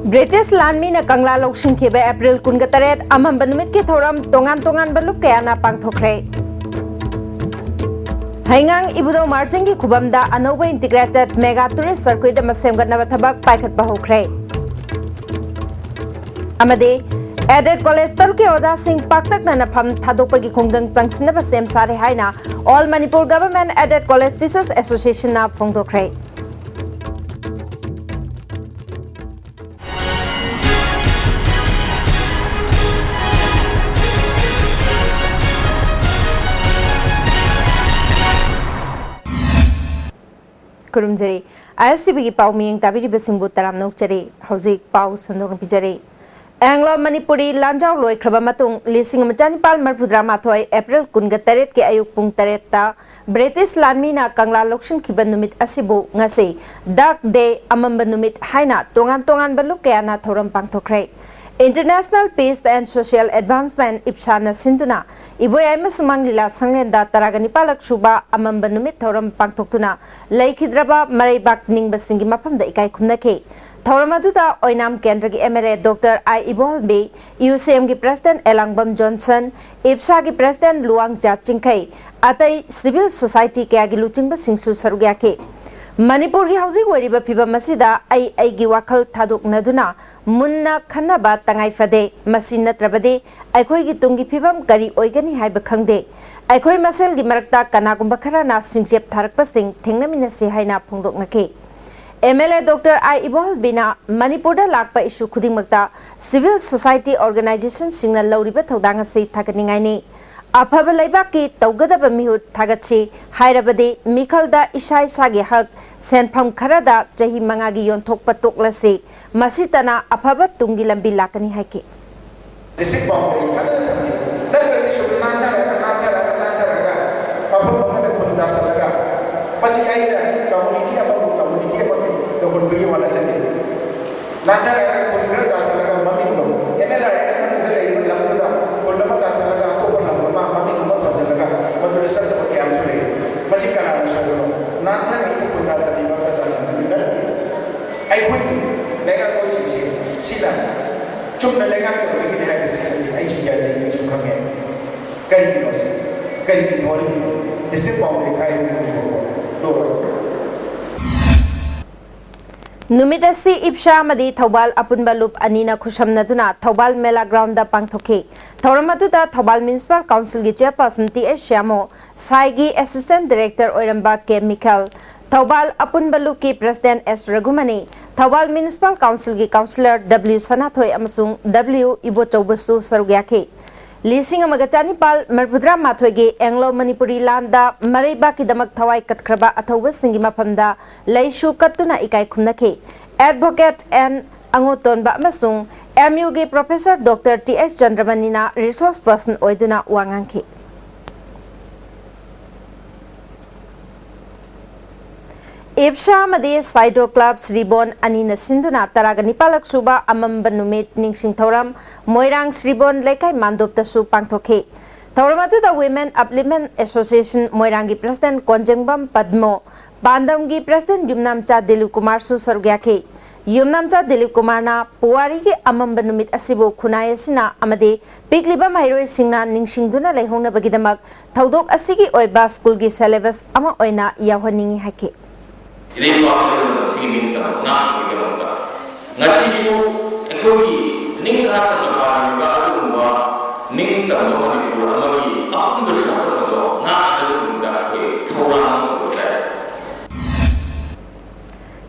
British Landmina Kangla Lokshin Kibe April Kungataret Amam Banumit Kithoram Tongan Baluk Kayana Pangthokre Hangang Ibudo Marzingi Kubamda Anova Integrated Mega Tourist Circuit Masem Ganavathabak Paikat Bahokre Amade Added College Taruki Oza Singh Paktak Nanapam Tadopagi Kongdang Jangshinaba Sem Sare Haina All Manipur Government Added College Teachers Association na Phongdokre Kurumjari ISTV ki pau miyeng tabiri besingbu taram nokjari hauzik pau sandong pijari Anglo Manipuri lanjau loi kraba matung lising amachani pal marpudra mathoi April kunga taret ke ayuk pung taretta British Landmina Kangla Lokshin kiban numit asibu ngase Dark Day amamba numit haina tongan baluk kayana thoram pangthokre International Peace and Social Advancement Ipshana Sinduna Iboyama Sumang Lila Sanglenda Taragani Palak Shuba Amamba Numit Thoram Pangtoktuna Laikhidraba Maribak Ningba Singi Mapam da Ikai Kumnake Thoramaduda Oinam Kendragi Emere Dr. I Ibolbe UCM ki President Elangbam Johnson IPSA ki President Luang Jachingkai Atai Civil Society ke agi luchingba singsu sarugyake Manipur ki hausi wariba piba masida ai gi wakal thaduk naduna munna khanaba tangai fade masina trabade aikoi gi tungi pibam kari oigani haiba khangde aikoi masel gi marakta kanagumba kharana singjep tharakpa sing thengnamina se haina phongdok nake MLA Dr. I Ibol Bina Manipur da lakpa issue khudingmakta civil society organization singna lawriba thodang se thakaningai ni afaba laibak ki tawgadaba mihut thagachi hairabade mikhalda isai sagi hak senpham kharada jahi mangagi yonthokpa toklase masitana afaba tungi lambi lakani haike district boundary fazala thamni natrani shubnan thara afaba mane kunda salaga pasikaida community to kunbi wala sene nathara kungra dasalaga mamindo enela recommend the level lamda kullama dasalaga to kullama mami amma thajalaga madura sar ko kya sure masikana shagolo nathara kunga saliba prasachan natti ai koi lega koi chi sila chumna lega to begin have seen ai chi ya ai su khange kari no se kari thori isse boundary kai do Numidasi Ipsha Madi Thobal Apunbalup Anina Kushamnaduna Thobal Mela Ground da Pangthoke Thoramatuda Thobal Municipal Council gi Chairperson T.S. Shamo Saigi Assistant Director Oiramba K. Michael Thobal Apunbalup ki President S. Ragumani Thobal Municipal Council gi Councillor W. Sanathoi amasung W. Ibo Chaubastu Sarugyake Lising Amagachani Pal Marpudra Mathoge Anglo Manipuri Landa Mariba Kidamak Thawai Katkraba Athowa Singi Mapamda Laishu Katuna Ikai Kumnake Advocate and Angotonba Masung MUG Professor Dr. T.H. Chandramanina Resource Person Oiduna Wanganki Ipsha Madi Saido Clubs Ribon Anina Sinduna Taragani Palak Suba Amamba Numit Ningsing Thoram Moirang Sribon Lekai Mandop Tasu Pangthoke Thoramatu the Women Upliftment Association Moirangi President Konjengbam Padmo Bandamgi President Yumnamcha Dilip Kumar Su Sarugyake Yumnamcha Dilip Kumar na Puwari ki Amamba Numit Asibo Kunayasina Amade Pigliba Mairoi Singna Ningsingduna Lehongna Bagidamak Thaudok Asigi Oiba School gi syllabus ama oina yawhaningi hake Ini tuan sini kita nak bagaimana? Nasi su ekonomi ningkat tempat juga rumah ningkat Manipur amagi aku besar itu nak ada juga ke orang besar.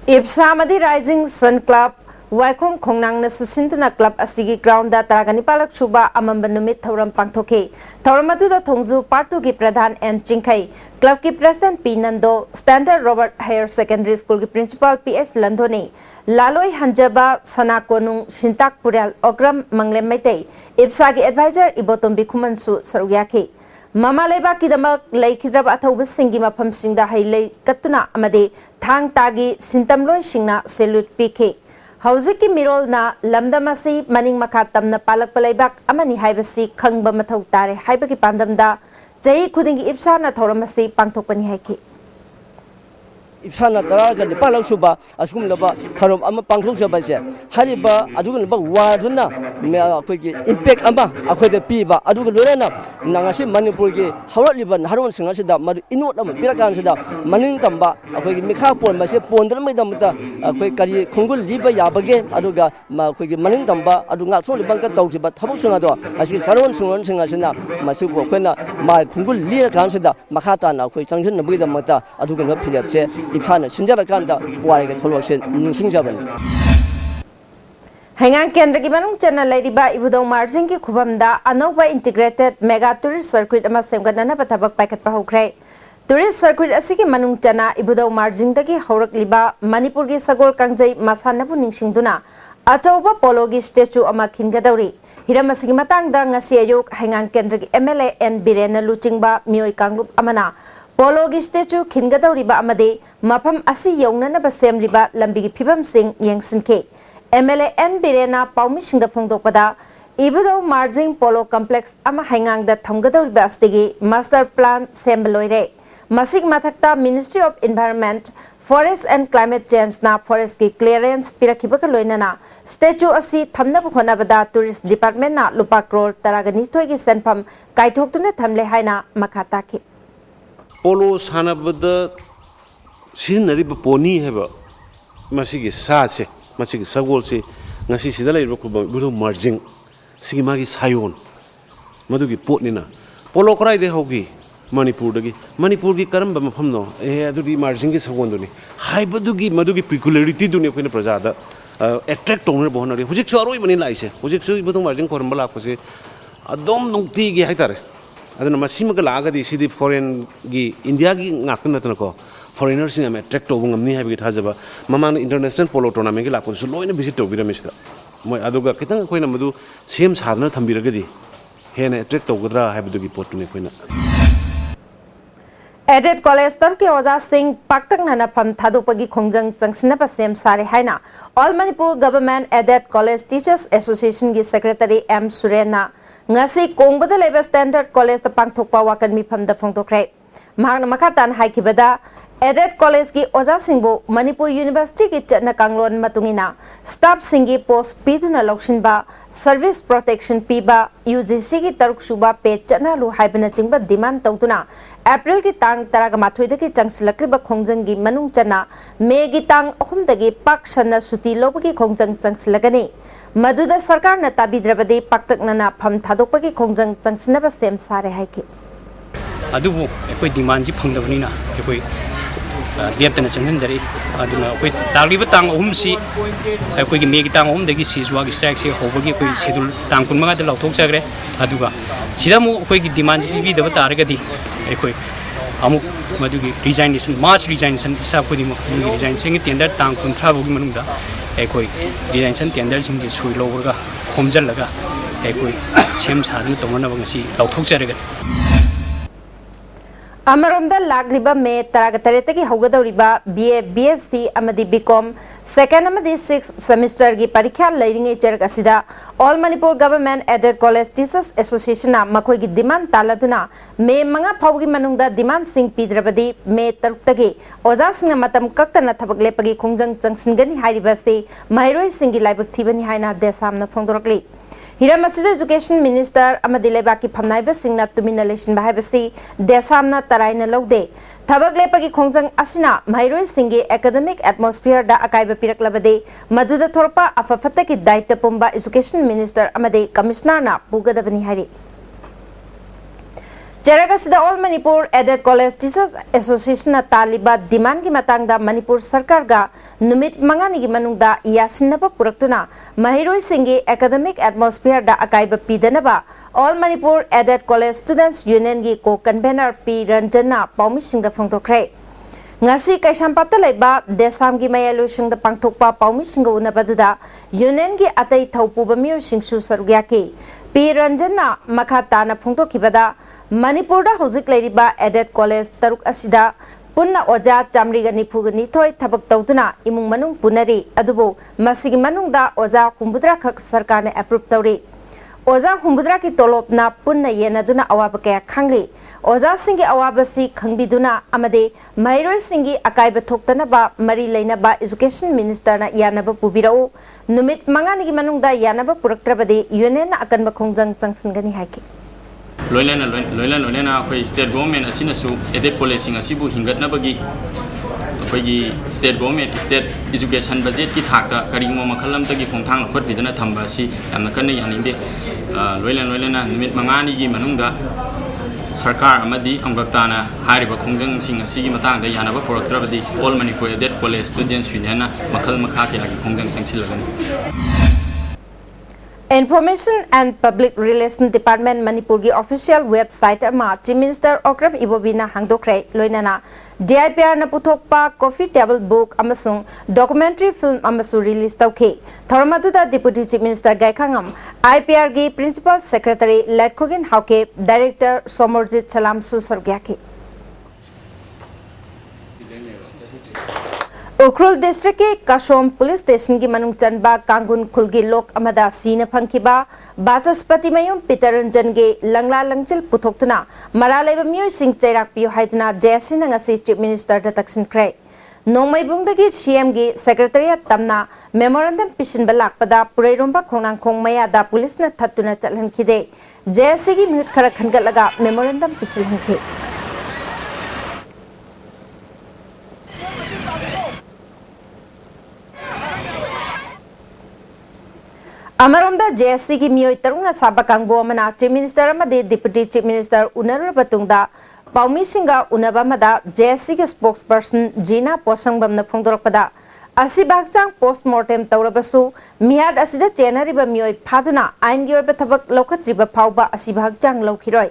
Ipsa Madi Rising Sun Club Waikom Kongnang na Susintuna Club Asigi Ground da Taragani Palak Shuba Amamba Numit Thoram Pangthoke Thoramatu da Thongju Part 2 ki Pradhan N Chingkai Club ki President P Nando Standard Robert Higher Secondary School ki Principal P.S. Landhone Laloi Hanjaba Sanakonung Shintak Pural Okram Manglem Maitei Ipsa ki Advisor Ibotom Bikumansu Sarugyake Mama Leba ki Damak Laikhidrab Athauba Singi Mapam Singda Hailei Katuna Amade Thang Tagi Sintamloi Singna Salute PK Hauziki Mirol na Lamdamasi Maning Makatam na Palak Palaybak Amani Haibasi Kangba Mathaw Tare Haibaki Pandamda Jayi Khudingi Ipsa na Thoramasi Pangthokpani Haiki ꯏꯁꯥꯅ ꯇꯔꯥꯒ ꯅꯤꯄꯥꯜ ꯂꯧꯁꯨꯕ ꯑꯁꯤꯒꯨꯝꯂꯕ ꯊꯧꯔꯝ ꯑꯃ ꯄꯥꯡꯊꯣꯛꯆꯕꯁꯦ ꯍꯥꯏꯔꯤꯕ ꯑꯗꯨꯒꯨꯝꯂꯕ ꯋꯥꯔꯗꯨꯅ ꯑꯩꯈꯣꯏꯒꯤ impact ꯑꯃ ꯑꯩꯈꯣꯏꯗ ꯄꯤꯕ ꯑꯗꯨꯒ ꯂꯣꯏꯅꯅ ꯉꯁꯤ ꯃꯅꯤꯄꯨꯔꯒꯤ ꯍꯧꯔꯛꯂꯤꯕ ꯅꯍꯥꯔꯣꯟꯁꯤꯡ ꯑꯁꯤꯗ ꯃꯗꯨ ꯏꯅꯣꯠ ꯑꯃ ꯄꯤꯔꯀꯥꯟꯁꯤꯗ ꯃꯅꯤꯡ ꯇꯝꯕ ꯑꯩꯈꯣꯏꯒꯤ ꯃꯤꯈꯥ ꯄꯣꯟꯕꯁꯦ ꯄꯣꯟꯗꯅꯕꯒꯤꯗꯃꯛꯇ ꯑꯩꯈꯣꯏ ꯀꯔꯤ ꯈꯣꯡꯒꯨꯜ ꯂꯤꯕ ꯌꯥꯕꯒꯦ ꯑꯗꯨꯒ ꯑꯩꯈꯣꯏꯒꯤ ꯃꯅꯤꯡ ꯇꯝꯕ ꯑꯗꯨ ꯉꯥꯛꯊꯣꯛꯅꯕ ꯇꯧꯈꯤꯕ ꯊꯕꯛꯁꯤꯡ ꯑꯗꯣ ꯑꯁꯤꯒꯤ ꯆꯥꯔꯣꯟꯁꯤꯡ ꯑꯁꯤꯅ ꯃꯁꯤꯕꯨ ꯑꯩꯈꯣꯏꯅ ꯈꯣꯡꯒꯨꯜ ꯂꯤꯔꯀꯥꯟꯁꯤꯗ ꯃꯈꯥ ꯇꯥꯅ ꯑꯩꯈꯣꯏ ꯆꯪꯁꯤꯟꯅꯕꯒꯤꯗꯃꯛꯇ ꯑꯗꯨꯒꯨꯝꯕ ꯐꯤꯔꯦꯞꯁꯦ ꯏꯁꯥꯅ ꯁꯤꯟꯖꯔꯀꯥꯟꯗ ꯄꯨꯋꯥꯔꯤꯒꯤ ꯊꯧꯗꯣꯛꯁꯦ ꯅꯤꯡꯁꯤꯡꯖꯕꯅꯤ ꯍꯩꯉꯥꯡ ꯀꯦꯟꯗ꯭ꯔꯒꯤ ꯃꯅꯨꯡ ꯆꯟꯅ ꯂꯩꯔꯤꯕ ꯏꯕꯨꯙꯧ ꯃꯥꯔꯖꯤꯡꯒꯤ ꯈꯨꯕꯝꯗ ꯑꯅꯧꯕ ꯏꯟꯇꯤꯒ꯭ꯔꯦꯇꯦꯗ ꯃꯦꯒꯥ ꯇꯨꯔꯤꯁ ꯁꯔꯀ꯭ꯌꯨꯠ ꯑꯃ ꯁꯦꯝꯒꯠꯅꯅꯕ ꯊꯕꯛ ꯄꯥꯏꯈꯠꯄ ꯍꯧꯈ꯭ꯔꯦ ꯇꯨꯔꯤꯁ ꯁꯔꯀ꯭ꯌꯨꯠ ꯑꯁꯤꯒꯤ ꯃꯅꯨꯡ ꯆꯟꯅ ꯏꯕꯨꯙꯧ ꯃꯥꯔꯖꯤꯡꯗꯒꯤ ꯍꯧꯔꯛꯂꯤꯕ ꯃꯅꯤꯄꯨꯔꯒꯤ ꯁꯒꯣꯜ ꯀꯥꯡꯖꯩ ꯃꯁꯥꯟꯅꯕꯨ ꯅꯤꯡꯁꯤꯡꯗꯨꯅ ꯑꯆꯧꯕ ꯄꯣꯂꯣꯒꯤ ꯁ꯭ꯇꯦꯆꯨ ꯑꯃ ꯈꯤꯟꯒꯗꯧꯔꯤ ꯍꯤꯔꯝ ꯑꯁꯤꯒꯤ ꯃꯇꯥꯡꯗ ꯉꯁꯤ ꯑꯌꯨꯛ ꯍꯩꯉꯥꯡ ꯀꯦꯟꯗ꯭ꯔꯒꯤ MLA N ꯕꯤꯔꯦꯟꯅ ꯂꯨꯆꯤꯡꯕ ꯃꯤꯑꯣꯏ ꯀꯥꯡꯂꯨꯞ ꯑꯃꯅ ꯄꯣꯂꯣꯒꯤ ꯁ꯭ꯇꯦꯆꯨ ꯈꯤꯟꯒꯗꯧꯔꯤꯕ ꯑꯃꯗꯤ ꯃꯐꯝ ꯑꯁꯤ ꯌꯧꯅꯅꯕ ꯁꯦꯝꯂꯤꯕ ꯂꯝꯕꯤꯒꯤ ꯐꯤꯕꯝꯁꯤꯡ ꯌꯦꯡꯁꯤꯟꯈꯤ MLA N ꯕꯤꯔꯦꯟꯅ ꯄꯥꯎꯃꯤꯁꯤꯡꯗ ꯐꯣꯡꯗꯣꯛꯄꯗ इबुदौ मार्जिंग पोलो कॉम्प्लेक्स अमा हैंगांग थमगदौरिबा अस्तिगी मास्टर प्लान सेम लोइरे मसिग मथक्ता ministry of environment forest and climate change ना फॉरेस्ट की क्लियरेंस पिरखिबक लोइनना स्टेचू असि थमनब होनबदा टूरिस्ट डिपार्टमेंट ना लुपा करोड़ तरागनी थोइगी सेनफम काइथोक्तुना थमले हाइना मखा ताखि पोलो सानबद सिनरिब पोनी हेबा मसिगी सासे मसिगी सगोल से ngasi sida lai ro ko bu marging sigi magi sayon madugi potnina polo krai de hogi manipur gi karam ba mafam no adudi marging gi sagon duni haibadugi madugi peculiarity duni ko praja da attract toner bohna ri hujik so aroi bani laise hujik so bu marging koram bala ko se adom nungti gi haitare aduna masima ga laga di sidi foreign gi india gi ngakna tan ko foreigners sing am attract obung amni habi thajaba mamang international polo tournament gi lakon su loina visit to biramista moi aduga kitang koina madu same sarna thambiragadi hena attract togadra habidugi potune koina added college तर के ओजा सिंह पाक्तक नना फम थादोपगी खोंजंग चंगसिनप सेम सारे हाइना all Manipur government aided college teachers association की secretary M Surena ngasi kongbada leba standard college ta pangthokpa wakan mifam da phongtokre mahakna makhatan haikibada added college की ओजा सिंगबो मणिपुर यूनिवर्सिटी की चटना कांगलोन मतुंगिना स्टाफ सिंगी पोस्ट पीदुना लौक्सिनबा सर्विस प्रोटेक्शन पीबा यूजीसी की तरुक सुबा पे चटना लु हाइबना चिंगबा डिमांड तौतुना अप्रैल की तांग तरागा माथोइदगी चंगसिलक्रिबा खोंजंगी मनुंग चना मे की तांग अहुमदगी पाक सन्ना सुति लोबगी खोंजंग चंगसिलगनी मदुदा सरकार न ताबिद्रबदे पाक्तकनना फम थादोपगी खोंजंग चंगसिनबा सेम सारे हाइके अदुबु एकोइ डिमांड जी फंगदबनिना एकोइ लेप्तना चंगनजरी अदुना कोई तागलिब तांग अहुम सी कोई मेगी तांग अहुम दगी सीजवा की स्ट्राइक से होबगी कोई शेड्यूल तांग कुनमगा द लौथोक जगरे अदुगा सिदा मु कोई की डिमांड पीबी दब तारगदी कोई अमुक मदुगी रिजाइनेशन मास रिजाइनेशन हिसाब कोदी मु रिजाइनेशन की टेंडर तांग कुंथ्रा बोगी मनुंगदा कोई रिजाइनेशन टेंडर सिंग जी सुइ लोगरगा खोमजलगा कोई सेम सादन तोमना बंगसी लौथोक जरगे अमरोमदा लाग्रिबा मे तरागतरेतगी हौगदौरिबा BA BSc अमदी BCom सेकेंड अमदी 6 सेमिस्टर की परीक्षा लैरिंगे चरक असिदा all Manipur government aided college teachers association ना मखोई की डिमांड तालादुना मे मंगा फाउगी मनुंगदा डिमांड सिंग पीद्रबदी मे तरुक्तगी ओजा सिंग मतम कक्तना थबक लेपगी खोंजंग चंगसिनगनी हाइरिबसे महरोई सिंगी लाइबक थीबनी हाइना देसामना फोंदोरकली हिरम एजुकेशन मिनिस्टर अमदी लेबाकी फमनाइब सिंगना तुमिना लेशन बाहाइबसी देसामना तराइना लौदे थबक लेपगी खोंजंग असिना महरोई सिंगी एकेडमिक एटमॉस्फियर दा अकाइब पिरकलबदे मदुदा थोरपा अफफतकी दायित्व पुंबा एजुकेशन मिनिस्टर अमदी कमिश्नर ना पुगदबनी हाइरि चेरागसिदा all Manipur aided college teachers association तालिबा डिमांड की मतंगदा मणिपुर सरकार गा नुमित मंगानी की मनुंगदा यासिनबा पुरक्तुना महिरोई सिंगी एकेडमिक एटमॉस्फियर दा अकाइब पीदनबा all Manipur aided college students union की को कन्वेनर पी रंजना पाउमी सिंगा फोंदोखरे ngasi kaishampata laiba desam gi mayaloising da pangthokpa paumi singa unabadуда union gi atai thaupuba miyo singsu sarugyaki p ranjana makhata na phongtokibada manipur da hojik lairiba added college taruk asida punna oja chamriga nifuga nithoi thabak tawduna imung manung punari adubu masigi manung da oja humbudra khak sarkar ne approve tawri ओजा हुंबुद्रा की तोलोप ना पुन्ना येनदुना अवाब कया खांगली ओजा सिंगी अवाबसी खंगबिदुना अमदे महिरोय सिंगी अकाइब थोक्तनबा मरी लेनबा education minister ना यानबा पुबिराओ नुमित मंगानिगी मनुंगदा यानबा पुरक्त्रबदे union अकनबा खोंजंग चंगसनगनी हाइके लोइना अखोई स्टेट गवर्नमेंट असिनसु एडेड कॉलेजिंग असिबु हिंगतनबगी अखोई state government state education budget की थाकता करिगुम मखलमतगी खोंथांग खोटबिदना थंबा असि यामना कन्ने यानिंदे लोइना नुमित मंगानिगी मनुंगदा सरकार अमदी अंगक्ताना हारिबा खोंजंग सिंग असिगी मतंगदा यानबा पुरक्त्रबदी all Manipur aided college students union मखल मखा के खोंजंग चंगसिलगनी Information and Public Relations Department Manipur की official website अमा Chief Minister Okrab Ibobina hangdokre loinana DIPR na puthokpa coffee table book amasung documentary film amasu release tauke thormaduda Deputy Chief Minister Gaikhangam IPR की Principal Secretary Latkogin Hauke Director Somorjit Chalam su sargyake Ukhrul district के काशोम police station की मनुंग चनबा कांगुन खुलगी लोक अमदा scene फंकिबा Bachaspati मयुम पितरंजन के लंगला लंगचिल पुथोक्तुना मरालेब मियोय सिंह चैराक पियो हाइदुना जेसिन ngasi chief minister द तक्सिनख्रे नोंमैबुंगदगी सीएम की सेक्रेटरीट तमना मेमोरेंडम पिसिनबा लाकपदा पुरैरोंबा खोंनांखोंग मयादा पुलिसना थत्तुना चलहनखिदे जेसी की मिहुत खरा खनगलगा मेमोरेंडम पिसिलहनखे अमरोंदा जेएससी की मियोय तरुंगना साबा कांगबो अमना चीफ मिनिस्टर अमदे डिप्यूटी चीफ मिनिस्टर उनरब बतुंगदा पाउमी सिंगा उनबा मदा जेएससी के स्पोक्स पर्सन जीना पोसंगबमना फोंदोरकपदा असिबागचांग पोस्टमार्टम तौरबसु मियाद असिदा चेनरिबा मियोय फादुना आइनगी ओइबा थबक लौखत्रिबा फावबा असिबागचांग लौखिरोय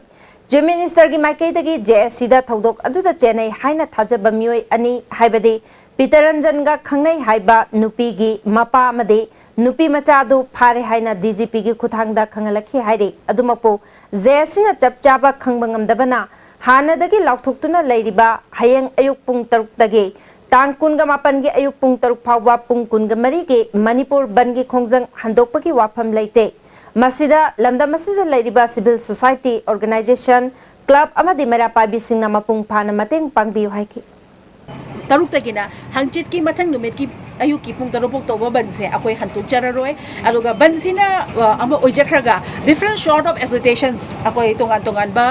चीफ मिनिस्टर की माइकैदगी जेएससी दा थौदोक अदुदा चेनई हाइना थाजबा मियोय अनि हाइबदे पितरंजनगा खंगनै हाइबा नुपीगी मपा अमदे नुपी मचादु फारे हाइना डीजीपी की खुथांगदा खंगलखि हाइरे अदुमपो जेएससी चपचाबा खंगबंगमदबना हानदगी लाउथोक्तुना लैरिबा हयंग अयुक पुंग तरुक दगे तांग कुनगा मापन के अयुक पुंग तरुक फावबा पुंग कुनगा मरी के मणिपुर बन की खोंजंग हंदोकपगी वाफम लैते मसिदा lambda मसिदा लैरिबा civil society organisation club अमदि मेरा पाबी सिंगना मपुंग फाना मतेंग पांगबियो हाइकी तरुक तगिना हंचित की मथंग नुमित की अयुक की पुंग तरुक तौबा बनसे अखोय हंतुक जररोय अदुगा बनसिना अमा ओइजखरगा डिफरेंट सॉर्ट ऑफ एसोसिएशंस अखोय तोंगान तोंगान बा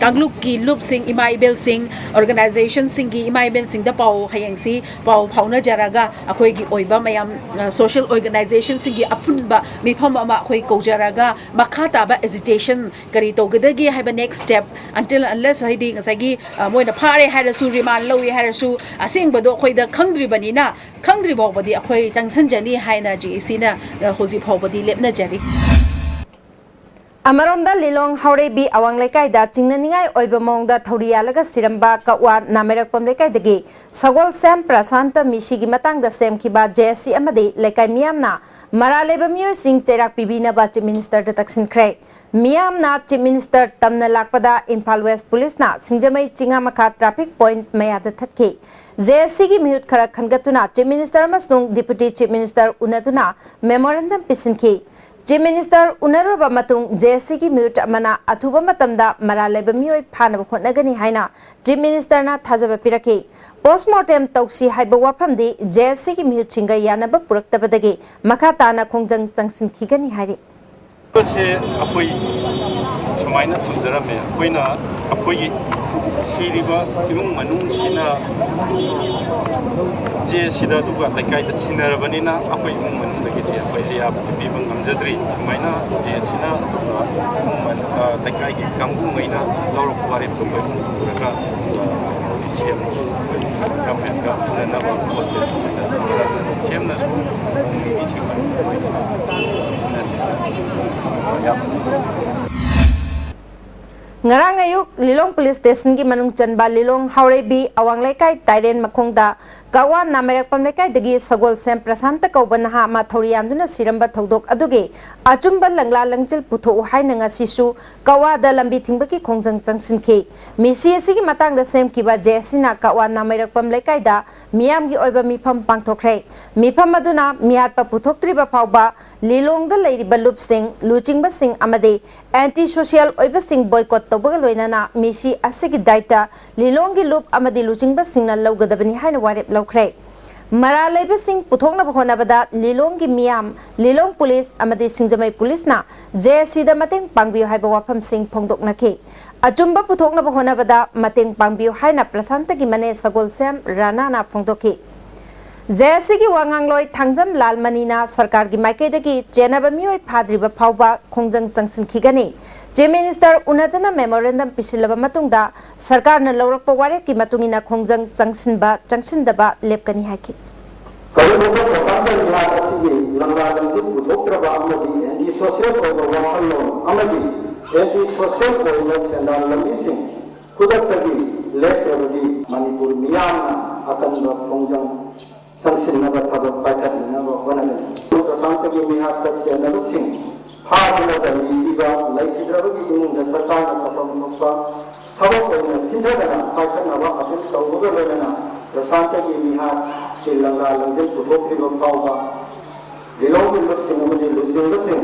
कांगलुक की लुप सिंग इमाइबेल सिंग ऑर्गेनाइजेशन सिंग की इमाइबेल सिंग द पाव हयंगसी पाव फाउना जरागा अखोय की ओइबा मयाम सोशल ऑर्गेनाइजेशन सिंग की अपुनबा मिफम अमा अखोय कोजरागा मखा ताबा एजिटेशन करी तोगदगी हाइबा नेक्स्ट स्टेप अंटिल अनलेस हाइदी ngsaigi मोइना फारे हाइरसु रिमान लौई हाइरसु असेंगबदो अखोय द खंगद्रिबनिना खंगद्रि बावबदी अखोय चंगसनजनी हाइना जीसीना होजि फावबदी लेपनजरी अमरोंदा लिलोंग हाउरेबी अवांग लेकाइदा चिंगननिंगाई ओइबा मोंगदा थौरियालगा सिरंबा कवा नामेरकपम लेकाइदगी सगोल सेम प्रशांत मिशीगी मतांगदा सेमखिबा जेएससी अमदे लेकाइ मियामना मरालेबा मियोय सिंह चैराक पिबिनाबा चीफ मिनिस्टर द तक्सिनख्रे मियामना चीफ मिनिस्टर तमना लाकपदा इम्फाल वेस्ट पुलिसना सिंजमई चिंगा मखा ट्रैफिक पॉइंट मयादा थक्के जेएससी की मिहुत खरा खनगतुना चीफ मिनिस्टर अमसुंग डिप्यूटी चीफ मिनिस्टर उनदुना मेमोरेंडम पिसिनखि चीफ मिनिस्टर उनरबा मतुंग जेएससी की मिहुत अमना अथुबा मतमदा मरालेबा मियोय फानबा खोटनगनी हाइना चीफ मिनिस्टर ना थाजबा पिरखे पोस्टमार्टम तौसी हाइबा वाफमदि जेएससी की मिहुत सिंगा यानबा पुरक्तबदगे मखा ताना खोंजंग चंगसिनखिगनी हाइरे से अखोई सुमाइना थमजरमे अखोइना अखोई सिरिबा इमुंग मनुंगसिना जे सिदा दुगा लेकाइदा सिनरबनिना अखोई इमुंग मनुंगदगी अखोई रियाब सिबिबं हमजद्री सुमाइना जे सिना लेकाइगी कांगुंगैना लौरक बारे तुंगै पुरका सिएम गवर्नमेंट का ननबा प्रोसेस सिएम ना ngarang ayuk Lilong Police Station ki manung chanba Lilong Haurebi awang lekai Tairen Makongda kawa namerak pam lekai dagi sagol sem prasanta kauban ha ma thorianduna siramba thodok aduge achumba langla langchil putho hai nanga sisu kawa da lambi thingba ki khongjang changsin ke misi esi ki matang da sem kiba jesina kawa namerak pam lekai da miyam gi oiba mifam pangthokre mifam aduna miyat pa puthoktriba phawba लीलोंग लेरिबा लुपसिंग लुचिंगबसिंग अमदे anti social ओइबसिंग boycott तौबगा लोइनाना मिसी असिगी दायित्व लीलोंगी लुप अमदे लुचिंगबसिंगना लौगदबनी हाइना वारेप लौख्रे मरा लेबसिंग पुथोंगना होनाबदा लीलोंग की मियाम लीलोंग पुलिस अमदे सिंजमई पुलिसना जेसीदा मतेंग पांगबियो हाइबा वाफम सिंग फोंगदोकनाखि अचुंबा पुथोंगना होनाबदा मतेंग पांगबियो हाइना प्रशांत की मने सगोल सेम रानाना फोंगदोकि जेसी की वांगांगलोय थांजम लालमनीना सरकार की माइकेदगी चेनाबा मियोय फाद्रिबा फावबा खोंजंग चंगसिनखिगनी चे मिनिस्टर उनदना मेमोरेंडम पिसिलबा मतुंगदा सरकार न लौरकपा वारेप की मतुंगिना खोंजंग चंगसिनदबा लेपकनी हाइकि करिबोगा प्रशांत विभाग असिगी लंगालंगि पुथोक्त्रबा अमदि एंटी सोशल ओइबा वाखल्लों अमदि एंटी सोशल ओइबा सेंडाल लंबिसिंग खुदक्तगी लेप्रबदि मणिपुर मियामना अकंबा खोंजंग संसिनबा थबक पाइथनबा वनगनि प्रशांत की मिहात सेनबसिंग फादनदनि इबा लैखिद्रबगी इमुंग सरकारना थपमपा थबक ओइना थिंथगना पाइथनबा अपिल तौबगा लोइना प्रशांत की मिहात Sri Lanka लंजन पुथोक्त्रिबा फावबा लीलोंग लुपसिंग अमदि लुचिंगबसिंग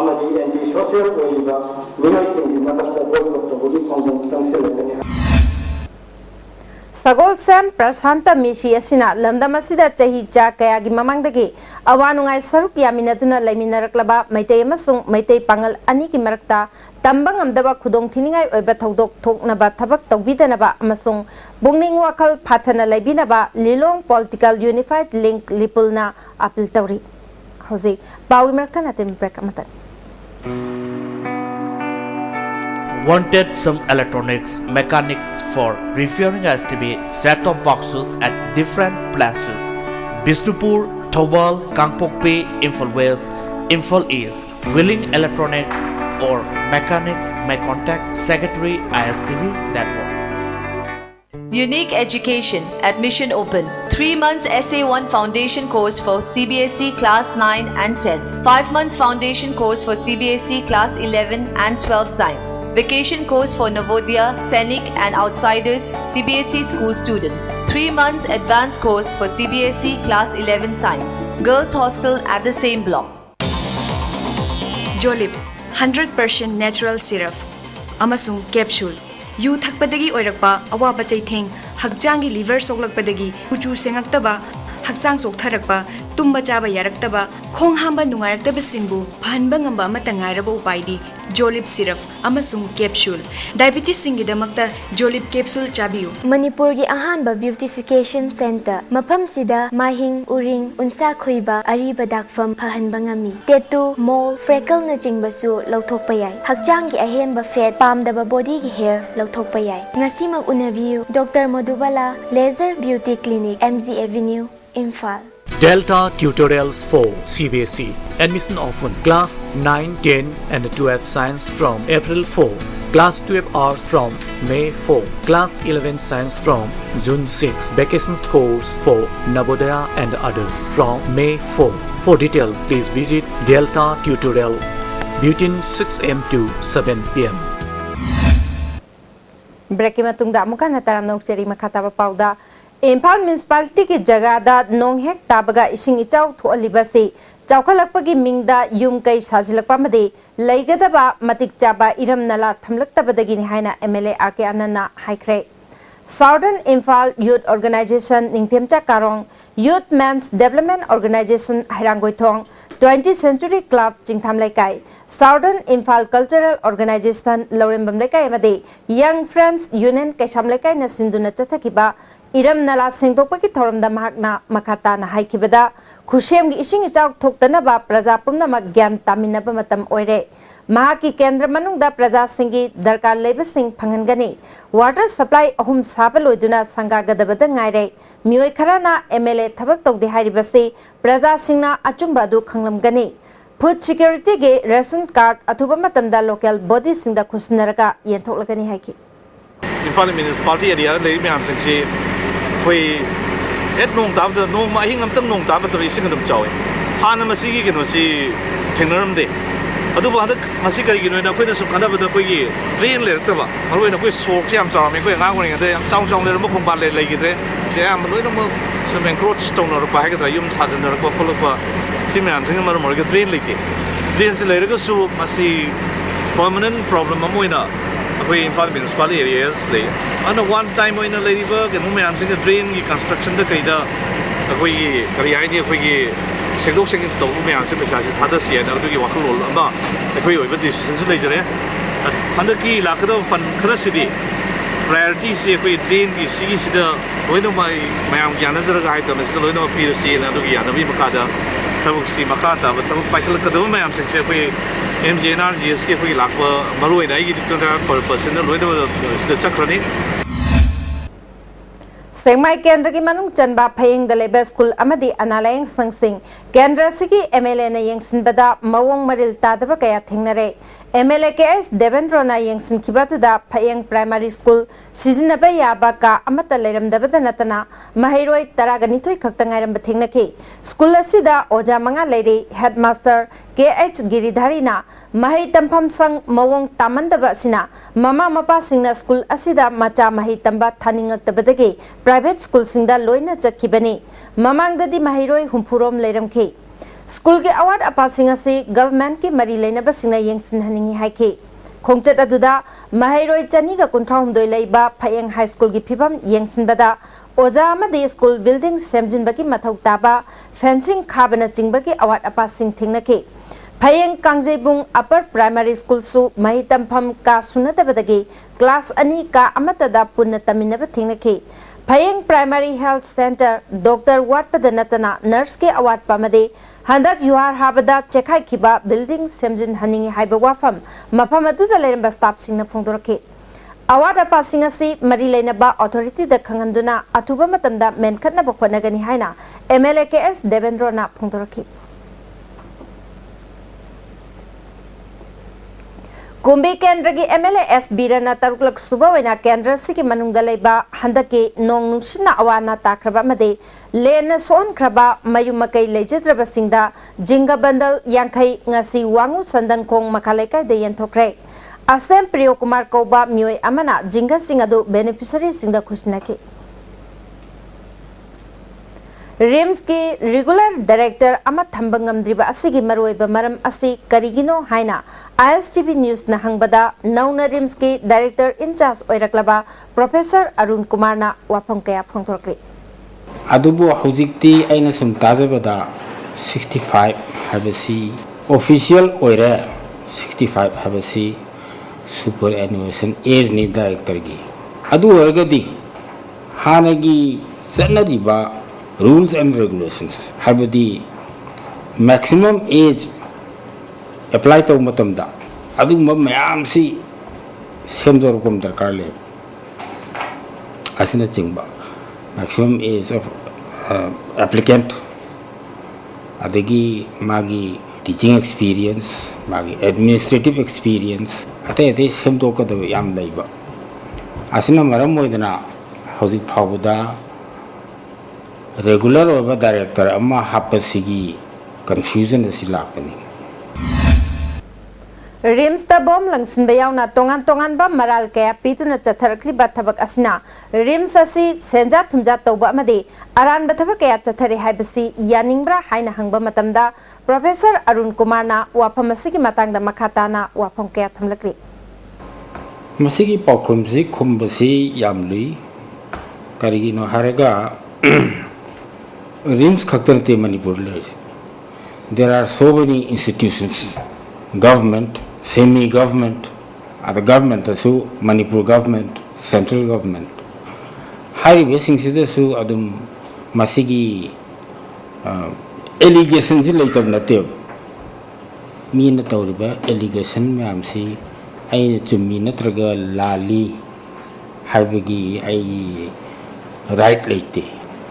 अमदि anti social ओइबा मियोइसिंग मतकता boycott तौबगी खोंजंग चंगसिनगनि Sagol सेम प्रशांत मिशी असिना लमदम असिदा चही चा कयागी ममांगदगी अवानुंगाई सरुक यामिनदुना लैमिनरक्लबा मैतै अमसुंग मैतै पांगल अनि की मरक्ता तंबंग अमदबा खुदोंग थिनिंगाई ओइबा थौदोक थोकनबा थबक तौबिदनबा अमसुंग बुंगनिंग वाखल फाथना लैबिनबा लीलोंग पॉलिटिकल यूनिफाइड लिंक लिपुलना अपील तौरी हौजिक पावी मरक्तना तेम break अमतन Wanted some electronics mechanics for repairing ISTV set-top boxes at different places: Bisnupur, Thobal, Kangpokpi, Imphal West, Imphal East. Willing electronics or mechanics may contact Secretary ISTV Network. Unique Education Admission Open 3 months SA1 Foundation course for CBSE Class 9 and 10, 5 months Foundation course for CBSE Class 11 and 12 Science, Vacation course for Navodaya, Sainik and Outsiders CBSE school students, 3 months Advanced course for CBSE Class 11 Science, Girls Hostel at the same block. Jolib 100% natural syrup amasung capsule yu thakpadagi oirakpa awaba chaitheng hakjangi liver soklakpadagi kuchu sengakta haksang soktharakpa tumba chaba yaraktaba khong hamba nungairakta singbu phanba ngamba matangairaba upaidi Jolib syrup amasung capsule diabetes singidamakta Jolib capsule chabiu Manipur gi ahanba beautification center mafam sida mahing uring unsa khoiba ariba dakfam phahanba ngami tattoo mole freckle na chingbasu lauthokpa yai hakjang gi ahenba fat pamdaba body gi hair lauthokpa yai ngasimak unabiu Dr Madhubala laser beauty clinic MZ Avenue Imphal. Delta Tutorials for CBSE. Admission open. Class 9, 10 and 12 Science from April 4. Class 12 Arts from May 4. Class 11 Science from June 6. Vacations course for Navodaya and others from May 4. For detail, please visit Delta Tutorial between 6 am to 7 pm. Break मतुंगदा अमुका नताराम नौचरी मखाताबा पाउदा Imphal municipality की जगह नोंग हेक ताबगा इसिंग इचाउ थोअलिबसे चाउखलकपगी मिंगदा yum कै साजिलकपामदे लैगदबा मतिक चाबा इरम नला थमलक्तबदगिनि हाइना एमएलए आरके आनंदना हाइख्रे southern Imphal youth organisation Ningthemcha Karong youth men's development organisation Hairangoithong 20th century club Chingtham Leikai southern Imphal cultural organisation Laurembam Leikai मदे young friends union Kaisham Leikai न सिंधुना चथकिबा इरम नला सेंगदोकपगी थौरमदा महकना मखाताना हाइखिबदा खुशेमगी इसिंग इचाउ थोक्तनबा प्रजा पुमनमक ज्ञान तामिनबा मतम ओइरे महाकी केंद्र मनुंगदा प्रजा सिंगी दरकार लेबसिंग फंगनगनी वाटर सप्लाई अहुम साबा लोइदुना संगागदबदा ngaire मियोय खराना एमएलए थबक तौदे हारिबसे प्रजा सिंगना अचुंबा दु खंगलमगनी फूड सिक्योरिटी के रेशन कार्ड अथुबा मतमदा लोकल बॉडी सिंगदा खुसनरका येंथोकलगनी हाइकी इम्फाल म्युनिसिपालिटी एरिया ले म्याम सिंगसी कोई एट नोंग ताबदा नोंग अहिंग अमतंग नोंग ताबदा इसिंग अदुम चावे हाना मसिगी केनोसी थेंगनरमदे अदुबो हदक मसि करिगिनोना कोइना सुम खनाबदा कोइगी ड्रेन लेरतबा मरोइना कोइ सोक से हम चामे कोइ ngang ngone ngade चाउ चाउ लेरम खोंबा ले लेगिद्रे से हम लोइना म सम एंक्रोच स्टोनर पाइगदा युम साजनर को खोलपा si ma'am sing mar mor ga drain lite drain se lere ga su masi permanent problem amoina akoi Imphal municipal areas le and one time oina lady work and ma'am sing drain gi construction da kaida akoi kari ai ni akoi gi segdok sing to ma'am se pesa se thada sia na du gi wakal lol ama akoi oi ba decision se le jare handa ki lakado fan khara sidi priority se akoi drain gi sigi sida loina mai ma'am gi anazar ga ai to me se loina pi se na du gi ana bi makada tabuk si makata ba tabuk paikal ka do ma'am sing se akoi MJNRGS ke akoi lakwa maroi na gi to purpose na loina se chakrani Sengmai Kendra ki manung chanba phaying the labor school amadi analayang sangsing Kendra sigi MLA na yengsin bada mawong maril tadaba kaya thingnare MLA KS Devendra na yengsin kibatu da phaying primary school season ba yaba ka amata leram dabada natana mahiroi taragani toi khaktangai thingnaki school asida oja manga leiri headmaster KH Giridhari na mahai tampham sang mawong tamandaba sina mama mapa singna school asida macha mahai tamba thaningak tabadagi private school singda loina chatkibani mamangdadi mahiroi humpurom leiramki school ke award apa singa se government ke mari leina ba singna yengsin haningi haiki khongchat aduda mahiroi chani ga kuntham doi leiba phayeng high school gi phibam yengsin bada oja amadi school building semjin baki mathau taba fencing khabana chingbaki award apa sing thingnaki Phayeng Kangjebung upper primary school su mahitam pham ka sunatabadagi class ani ka amatada punna taminaba thingnaki Phayeng primary health center Dr. Watpadanatana nurse ke award pamade handak yuhar habada chekhai khiba building semjin haningi haiba wafam mafam aduda leramba staff singna phongdoraki award apa singasi mari leinaba authority da khanganduna atuba matamda menkhatna bakhonagani haina MLA KS Devendra na phongdoraki Kumbi Kendra ki MLA S Birana taruklak suba wena Kendra siki manungda leiba handaki nong nungsina awana takraba made lena son kraba mayumakai lejidraba singda jinga bandal yankai ngasi wangu sandang kong makalaikai de yenthokre Asem Priyo Kumar Koba mioi amana jinga singadu beneficiary singda khusnaki RIMS ki regular director ama thambangam driba asigi maroi ba maram asi karigino haina ISTV news na hangbada nauna RIMS ki director in charge oiraklaba Professor Arun Kumar na wafam kaya phongthorkli adubu hojikti aina sum tajabada 65 habasi official oira 65 habasi superannuation age ni director gi adu orgadi hanagi sanariba rules and regulations habadi maximum age apply to matamda adu mayam si semdor kom darkar le asina chingba maximum age of applicant adagi magi teaching experience magi administrative experience ate semdo ka da yam laiba asina maram moidana hojik phawda regular over director amma hapasigi confusion asi lakani RIMS ta bom langsin bayawna tongan ba maral kaya pituna chatharakli ba thabak asina RIMS asi senja thumja tawba amadi aran ba thabak kaya chathari haibasi yaningbra haina hangba matamda Professor Arun Kumar na wafam asigi matangda makhata na wafam kaya thamlakli masigi pakhumsi khumbasi yamli karigino haraga RIMS khaktarate Manipur lays there are so many institutions government semi-government the government asu Manipur government central government hari basing sida su adum masigi allegations later nate mean tawriba allegation ma'am si ai chumi natraga lali habigi ai right late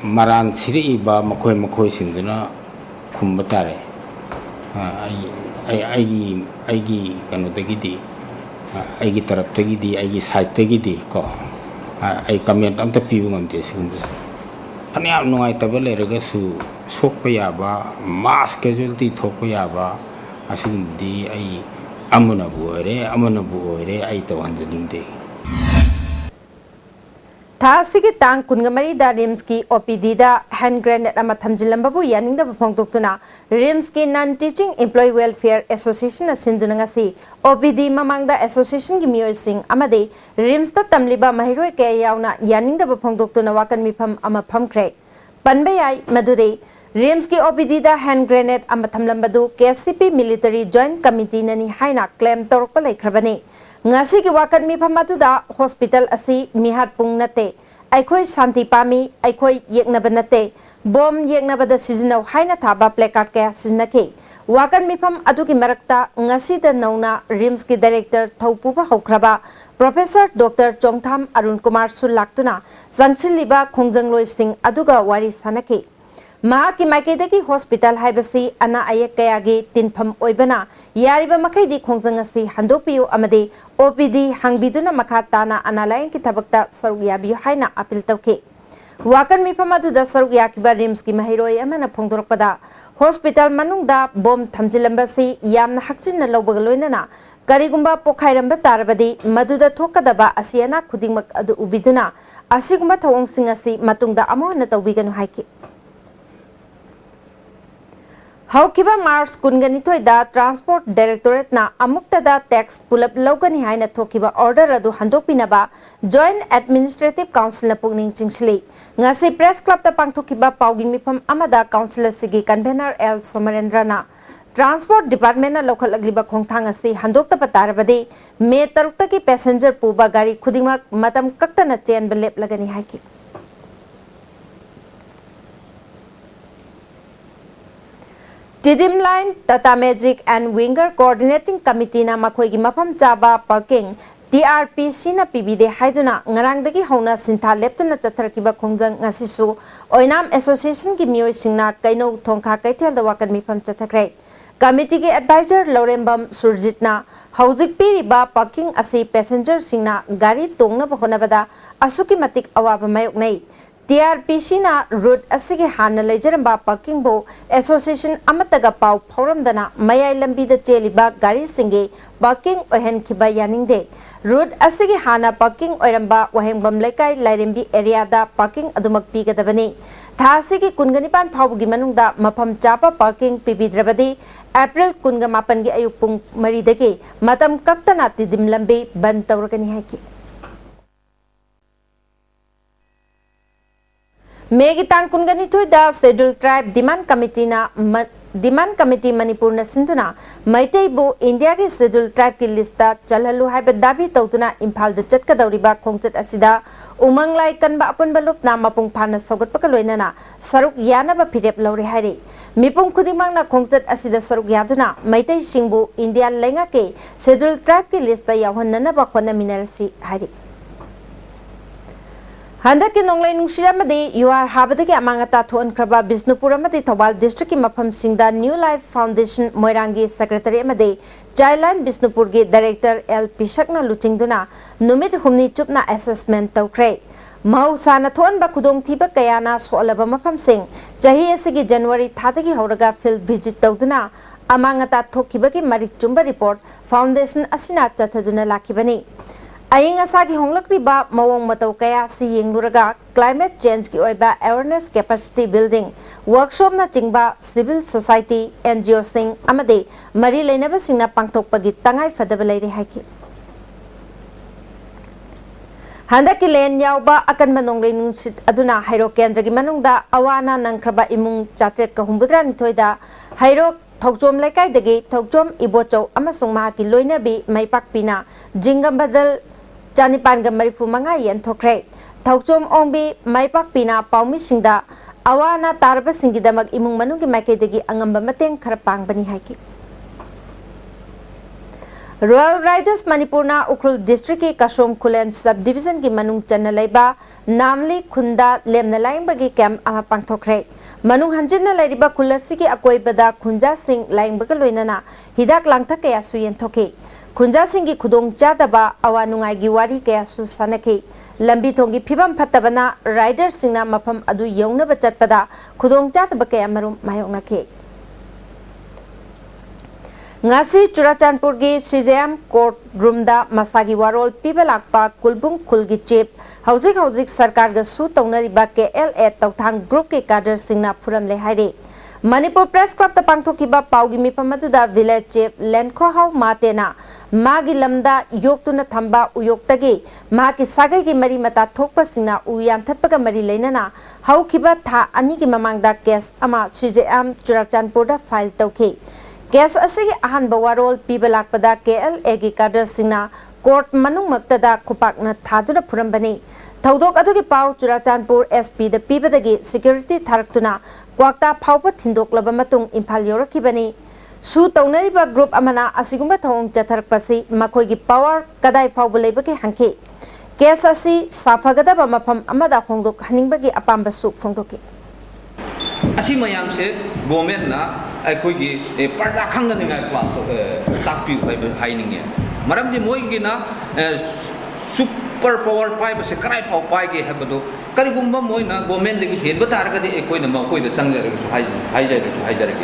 maran siri ba makoi singduna khumbatare ai kanu tagidi ai tarap tagidi ai side tagidi ko ai comment am ta piu ngamte singum ani am nungai tabale raga su sokpa yaba mass casualty thokpa yaba asindi ai amuna bu ore ai tawanjalingde थासिगी तांग कुनगमरी दा RIMS की OPD दा hand grenade अमा थमजिलंबाबु यानिंगदा फोंगतोक्तुना RIMS की non teaching employ welfare association असिंदुनंगसी OPD ममांगदा एसोसिएशन की मियोइसिंग अमदे रिम्स दा तमलिबा महिरोय के यावना यानिंगदा फोंगतोक्तुना वाकन मिफम अमा फमख्रे पनबयाई मदुदे रिम्स की ओपीडी दा हैंड ग्रेनेड अमा थमलंबदु केसीपी मिलिटरी जॉइंट कमिटी ननी हाइना क्लेम तोरकपा लेख्रबने ngasi ki wakan mi phamatu da hospital asi mihat pung nate aikhoi shanti pami aikhoi yekna banate bom yekna bada seasonal haina thaba placard ka siznake wakan mi pham adu ki marakta ngasi da nauna rims ki director thopu ba hokraba professor dr chongtham arun kumar sul laktuna jangsin liba khongjang loi sing aduga wari sanake मा की माइकेदे की hospital हाइबसी अना अयक कयागी तिनफम ओइबना यारिबा मखैदी खोंजंग असि हंदोपियो अमदे OPD हंगबिदुना मखा ताना अनालायन की थबकता Serug याबियो हाइना appeal तौके वाकन मिफम अदुदा Serug याकिबा RIMS की महिरोय अमना फोंदोरकपदा हॉस्पिटल मनुंगदा बोम थमजिलंबसी यामना हक्जिन लौबग लोइनना करिगुंबा पोखाइरंबा तारबदी मदुदा थोकदबा असियाना खुदिंगमक अदु उबिदुना असिगुंबा थवंगसिंग असि मतुंगदा अमोहन तौबिगनु हाइके हौकिबा मार्च कुनगनिथोय दा ट्रांसपोर्ट डायरेक्टोरेट ना अमुक्ता दा टैक्स पुलप लौगनी हाइना थोकिबा ऑर्डर अदु हंदोकपिनबा जॉइंट एडमिनिस्ट्रेटिव काउंसिल ना पुगनिंग चिंगसली ngasi प्रेस क्लब ता पांगथोकिबा पाउगिन मिफम अमदा काउंसिल सिगी कन्वेनर एल सोमरेंद्र ना ट्रांसपोर्ट डिपार्टमेंट ना लौखलगलिबा खोंगथांग असि हंदोकता पतारबदे मे तरुक्ता की पैसेंजर पुबा गाड़ी खुदिमक मतम कक्तना चेन बलेप लगनी हाइकी Tidim Line Tata Magic and Winger Coordinating Committee na makhoi gi mafam chaba parking TRPC na PBD haiduna ngarangdagi hauna sintha leptuna chatharkiba khongjang ngasisu Oinam Association ki miyoi singna kaino thongkha kaithel da wakan mifam chathakrai committee ki advisor Lorembam Surjitna hauzik piriba parking asi passenger singna gari tongna bahonabada asuki matik awaba mayok nei TRPC na route asige hana lejaramba parking bo association amataga pau forum-dana mayai lambi da cheliba gari singe parking ohen khiba yaningde route asige hana parking oiramba wahengbam lekai lairimbi area da parking adumak pigadabani thasigi kungani-pan phawgi manungda mafam chapa parking pibidrabadi April kunga-mapan gi ayuk pung 3 dagi matam kaktana tidim lambi ban tawragani haiki Megi tang kungani thoy da scheduled tribe demand committee Manipur na sinduna maitai bu India ke scheduled tribe ki lista chalhalu haiba dabi tawtuna imphal da chatka dauriba khongchat asida umang lai kanba apun balup na mapung phana sogat pakaloina na saruk yana ba phirep lori haire mipung khudimang na khongchat asida saruk yaduna maitai singbu India lenga ke scheduled tribe ki lista yawhanna na ba khona minarasi haire Handak ki nonglai nungshira madi yuar habada ki amangata thuan kraba Bisnupura madi Thawal district ki mafam singda New Life Foundation Moirangi secretary madi Childline Bisnupur gi director L Pishakna luchingduna numit humni chupna assessment tawkre Mahusana thuan ba khudong thiba kayana solaba mafam sing chahi asigi January thadagi hauraga field visit tawduna amangata thokiba ki marik chumba report foundation asina chathaduna lakibani Aying asagi honglakri ba mawong mataw kaya si yengluraga climate change ki oiba awareness capacity building workshop na chingba civil society NGO sing amade mari leinaba singna pangthokpagi tangai fadaba leire haiki Handaki len yawba akan manonglei nungsit aduna hairo kendra gi manungda awana nangkraba imung chatret ka humbudra nithoida hairo thokjom lekai dagi thokjom ibocho amasung ma ki loinabi maipakpina jingam badal Chanipan Marifu Manga Yen Thokre Thokchom Ongbi Maipak Pina Paumi Singda Awana Tarba Singidamak Imung Manungi Makedegi Angamba Mateng Karapang Bani Haiki Royal Riders Manipurna Ukrul District ki Kashom Kulen Subdivision ki Manung Chanalaiba Namli Khunda Lemnalayang Bagi Camp Amapang Thokre Manung Hanjina Laiba Kulasi ki Akoi Bada Kunja Singh Laing Bagaloinana Hidak Langta Kaya Suyen Thoke Kunja Singh ki khudong chadaba awanungai gi wari kaya su sanake lambi thongi phibam phatabana rider singna mafam adu yongna ba chatpada khudong chataba kaya marum mayongna ke ngasi Churachandpur gi CJM court room da masagi warol piba lakpa kulbung khulgi chip hauzik sarkar ga su taunari ba KLA tauthang group ke cadre singna phuram le haire Manipur Press Club ta pangthoki ba paugi mi pamatu da village chief Lenkho hau matena magi lamda yoktuna thamba uyoktagi magi sagai gi mari mata thokpa singna uyan thatpaga mari leinana haukiba tha ani gi mamangda case ama CJM Churachandpur da file tauki case asigi ahanba warol piba lakpada KLA gi cadre singna court manung maktada khupakna thaduna phurambani thaudok adugi pau Churachandpur SP da pibadagi security tharaktuna kwakta phaupa thindok laba matung imphal yorakibani su taunariba group amana asigumba thong chatharakpasi makhoi gi power kadai phauba leibagi hangki case asi safagadaba mafam amada hongdok haningbagi apamba su phongdoki asi mayam se government na akhoi gi parda khangna ningai class takpi haininge maramdi moi gi na super power pai ba se karai phau pai ge habado karigumba moi na government gi henba targa de ekoi na ma khoi da changjare su hai jare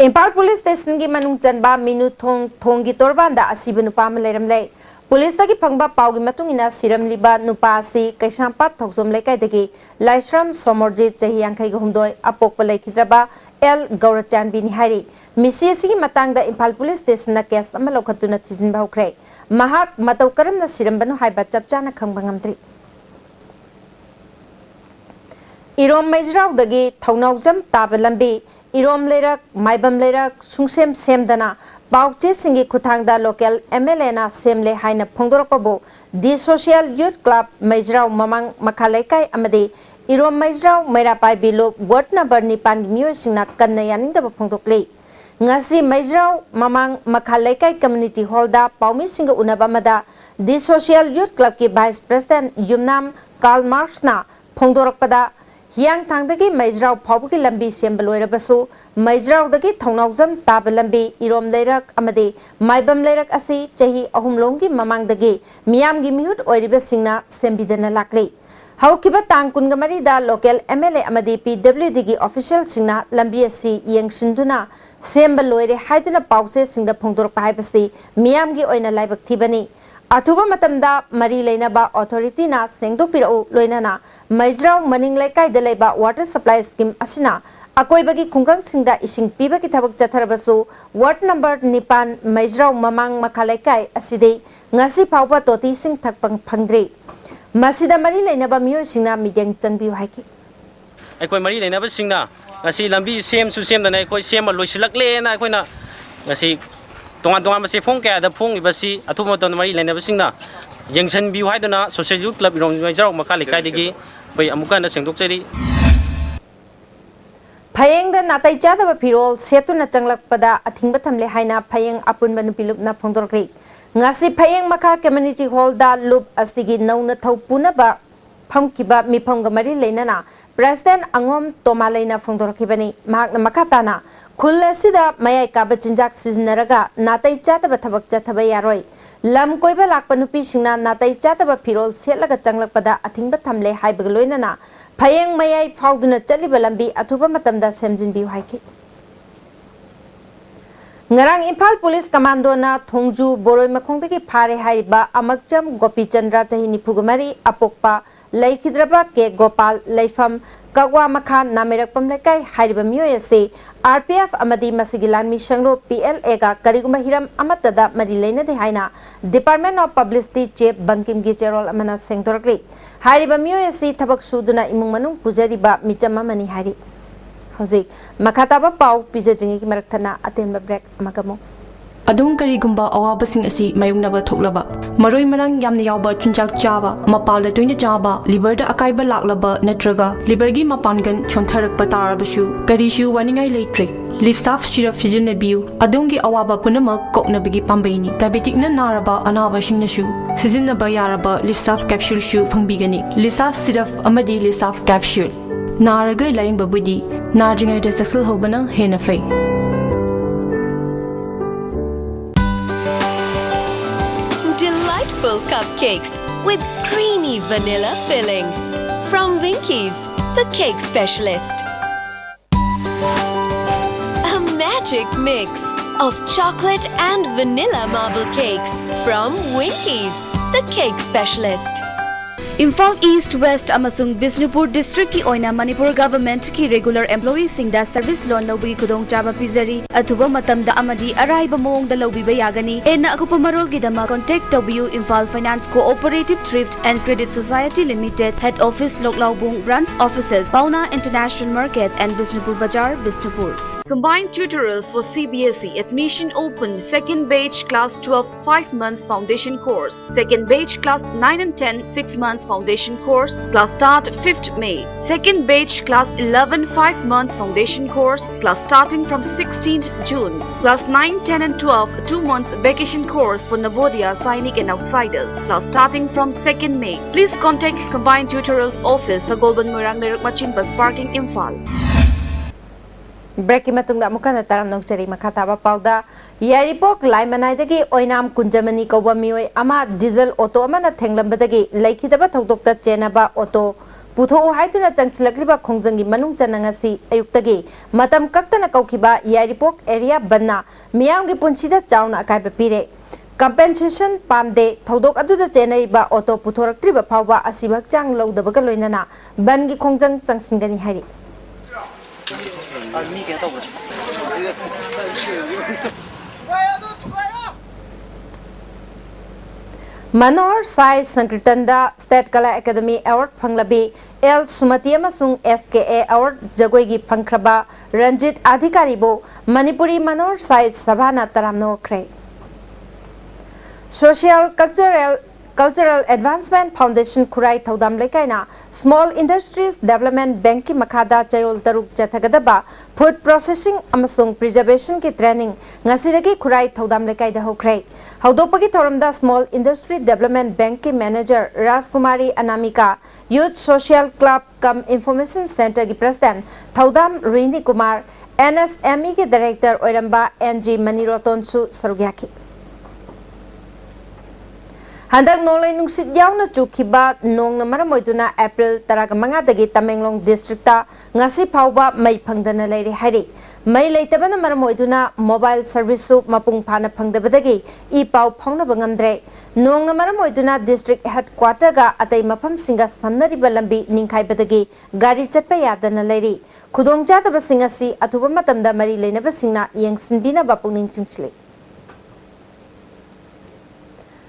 Impal Police Station gi manung chanba minu thong gi torbanda asibu nupa ma leiram lei police dagi phangba paugi matung ina siram liba nupa si kaisampat thoksom lekai dagi laisram somorji chahi angkai gi humdoi apok pa leikidraba L Gaurachanbi ni hairi misi asigi matangda Impal Police Station na case ama lokhatuna thijin bahukre mahak matau karam na siram banu haiba chapchana khangba ngamtri Irom Majrau dagi thaunaujam taba lambi Irom lerak maibam lerak sungsem semdana pauche singi kuthangda local MLA na semle haina phongdorpabu di social youth club Majrau mamang makhalekai amade Irom Majrau Mairapai bilo ward number nipan myo singna kanna yaninda phongdokle ngasi Majrau mamang makhalekai community hall da paumi singa unaba mada di social youth club ki vice president Yumnam Karl Marx na phongdorpada Yang tangdagi Majrau phaubugi lambi sembaloirabasu Majrau dagi thongnawjam taba lambi irom leirak amade maibam leirak asi chahi ahumlonggi mamangdagi miyamgi mihut oiriba singna sembidana lakli haukiba tang kungamari da local MLA amade PWD gi official singna lambi asi yengsinduna sembaloire haiduna pause singda phongdorpa haibasi miyamgi oina laibak thibani Athuba matamda mari leinaba authority na sengdopirau loinana Majrau maning lekai deleba water supply scheme asina akoibagi khungkang singda ising pibagi thabak chatharabasu ward number nipan Majrau mamang makhalekai aside ngasi phauba toti sing thakpang phangdre masida mari leinaba miyo singna mideng changbi haiki aikoi mari leinaba singna ngasi lambi sem su sem dana aikoi sem loisilakle na aikoi na ngasi tongan basi phong kaya da phong ibasi athuma ton mari leinaba singna yengsan bi haiduna social youth club irom Majrau makhalekai digi pai amuka na sengdok chari Phayeng da natai chadaba phirol setuna changlakpada athingba thamle haina phayeng apunba nupilupna phongdorkli ngasi phayeng makha community hall da lup asigi nauna thopuna ba phamkiba miphongga mari leinana president angom tomalaina phongdorkibani mahakna makhatana khul asida mayai ka bachinjak siznaraga natai chadaba thabak chathaba yaroi lam koiba lakpa nupi singna natai chataba phirol setlaga changlakpada athingba thamle haibag loinana phayeng mayai fauduna chaliba lambi athuba matamda semjinbi haiki ngarang Impal Police Commando na thongju boroi makhongdagi phare haiba amakjam Gopi Chandra chahi niphugamari apokpa leikidraba ke Gopal leifam Kagwa makha namerakpam lekai haiba myoyase RPF amadi masigilan mishangro PLA ga kariguma hiram amatada mari leina de haina Department of Publicity Chief Bankim gi Cherol amana sengdorkli haiba myoyase thabak suduna imung manung pujariba michama mani hari hozik makhataba pau pizadringi ki marakthana atemba break amagamo Adung karigumba awabasing asi mayungnaba thoklaba maroi marang yamna yawba chunjak chaba mapalda toina chaba liver da akaiba laklaba natraga liver gi mapangan chontharakpa tarabasu karishu waningai leitre lift staff shira fijin biu adungi awaba punama koknabigi pambaini diabetic na naraba anaba singnasu sizinna bayaraba lift staff capsule shu phangbigani lift staff syrup amadi lift staff capsule naraga laing babudi narjingai da successful hobana hena fai Delightful cupcakes with creamy vanilla filling from Winkies, the cake specialist. A magic magic mix of chocolate and vanilla marble cakes from Winkies, the cake specialist. Imphal East West amasung Bisnupur District ki oina Manipur government ki regular employees singda service loan lobi kudong chaba pizari athuba matamda amadi araiba mong da lobi bayagani enna akupa marol gidama contact tobu Imphal Finance Cooperative Thrift and Credit Society Limited Head Office Loklaubung Branch Offices Pauna International Market and Bisnupur Bazaar Bisnupur. Combined tutorials for CBSE admission open second batch class 12 5 months foundation course, second batch class 9 and 10 6 months foundation course, class start 5th May, second batch class 11 5 months foundation course, class starting from 16th June, class 9 10 and 12 2 months vacation course for Navodaya Sainik and outsiders, class starting from 2nd May. Please contact Combined Tutorials Office sa Golban Murang Neruk Machin Bus Parking Imphal. Break matungda mukana taram nokchari makataba pauda yaripok laimanai oinam kunjamani koba mioi ama diesel auto amana thenglambadagi laikhidaba thokdokta chenaba auto putho haituna changsilakliba khongjangi manung chanangasi ayuktagi matam kaktana kaukiba yaripok area banna miyamgi punchida chauna akaiba pire compensation pamde thodok aduda chenaiba auto puthoraktriba phawba asibak chang lowdabaga loinana bangi khongjang changsingani hari Manor Sai Sankritanda State Kala Academy Award Panglabi L Sumati amasung SKA Award Jagoigi Pangkraba Ranjit Adhikaribo Manipuri Manor Sai Sabhana Taramno Kre Social Cultural Advancement Foundation Kurai Thodam Lekaina Small Industries Development Bank ki Makada Chayol Taruk Jathagadaba Food Processing amasung Preservation ki Training Ngasidagi Kurai Thodam Lekai da Hokrai Haudopagi Thoramda Small Industry Development Bank ki Manager Rajkumari Anamika Youth Social Club Cum Information Center ki President Thodam Rini Kumar NSME ki Director Oiramba NG Maniroton Su Sarugyaki Handak nolai nungsit yauna chukiba nong na maramoiduna April taraga dagi Tamenglong Districta ngasi phawba mai phangdana leire hari mai leitabana maramoiduna mobile service su mapung phana phangdabadagi I paw phawna bangamdre nong na maramoiduna district headquarter ga atai mafam singa samnariba lambi ningkhaibadagi gari chatpa yadana leire khudong chadaba singasi athuba matamda mari leinaba singna yengsinbina bapungning chingsle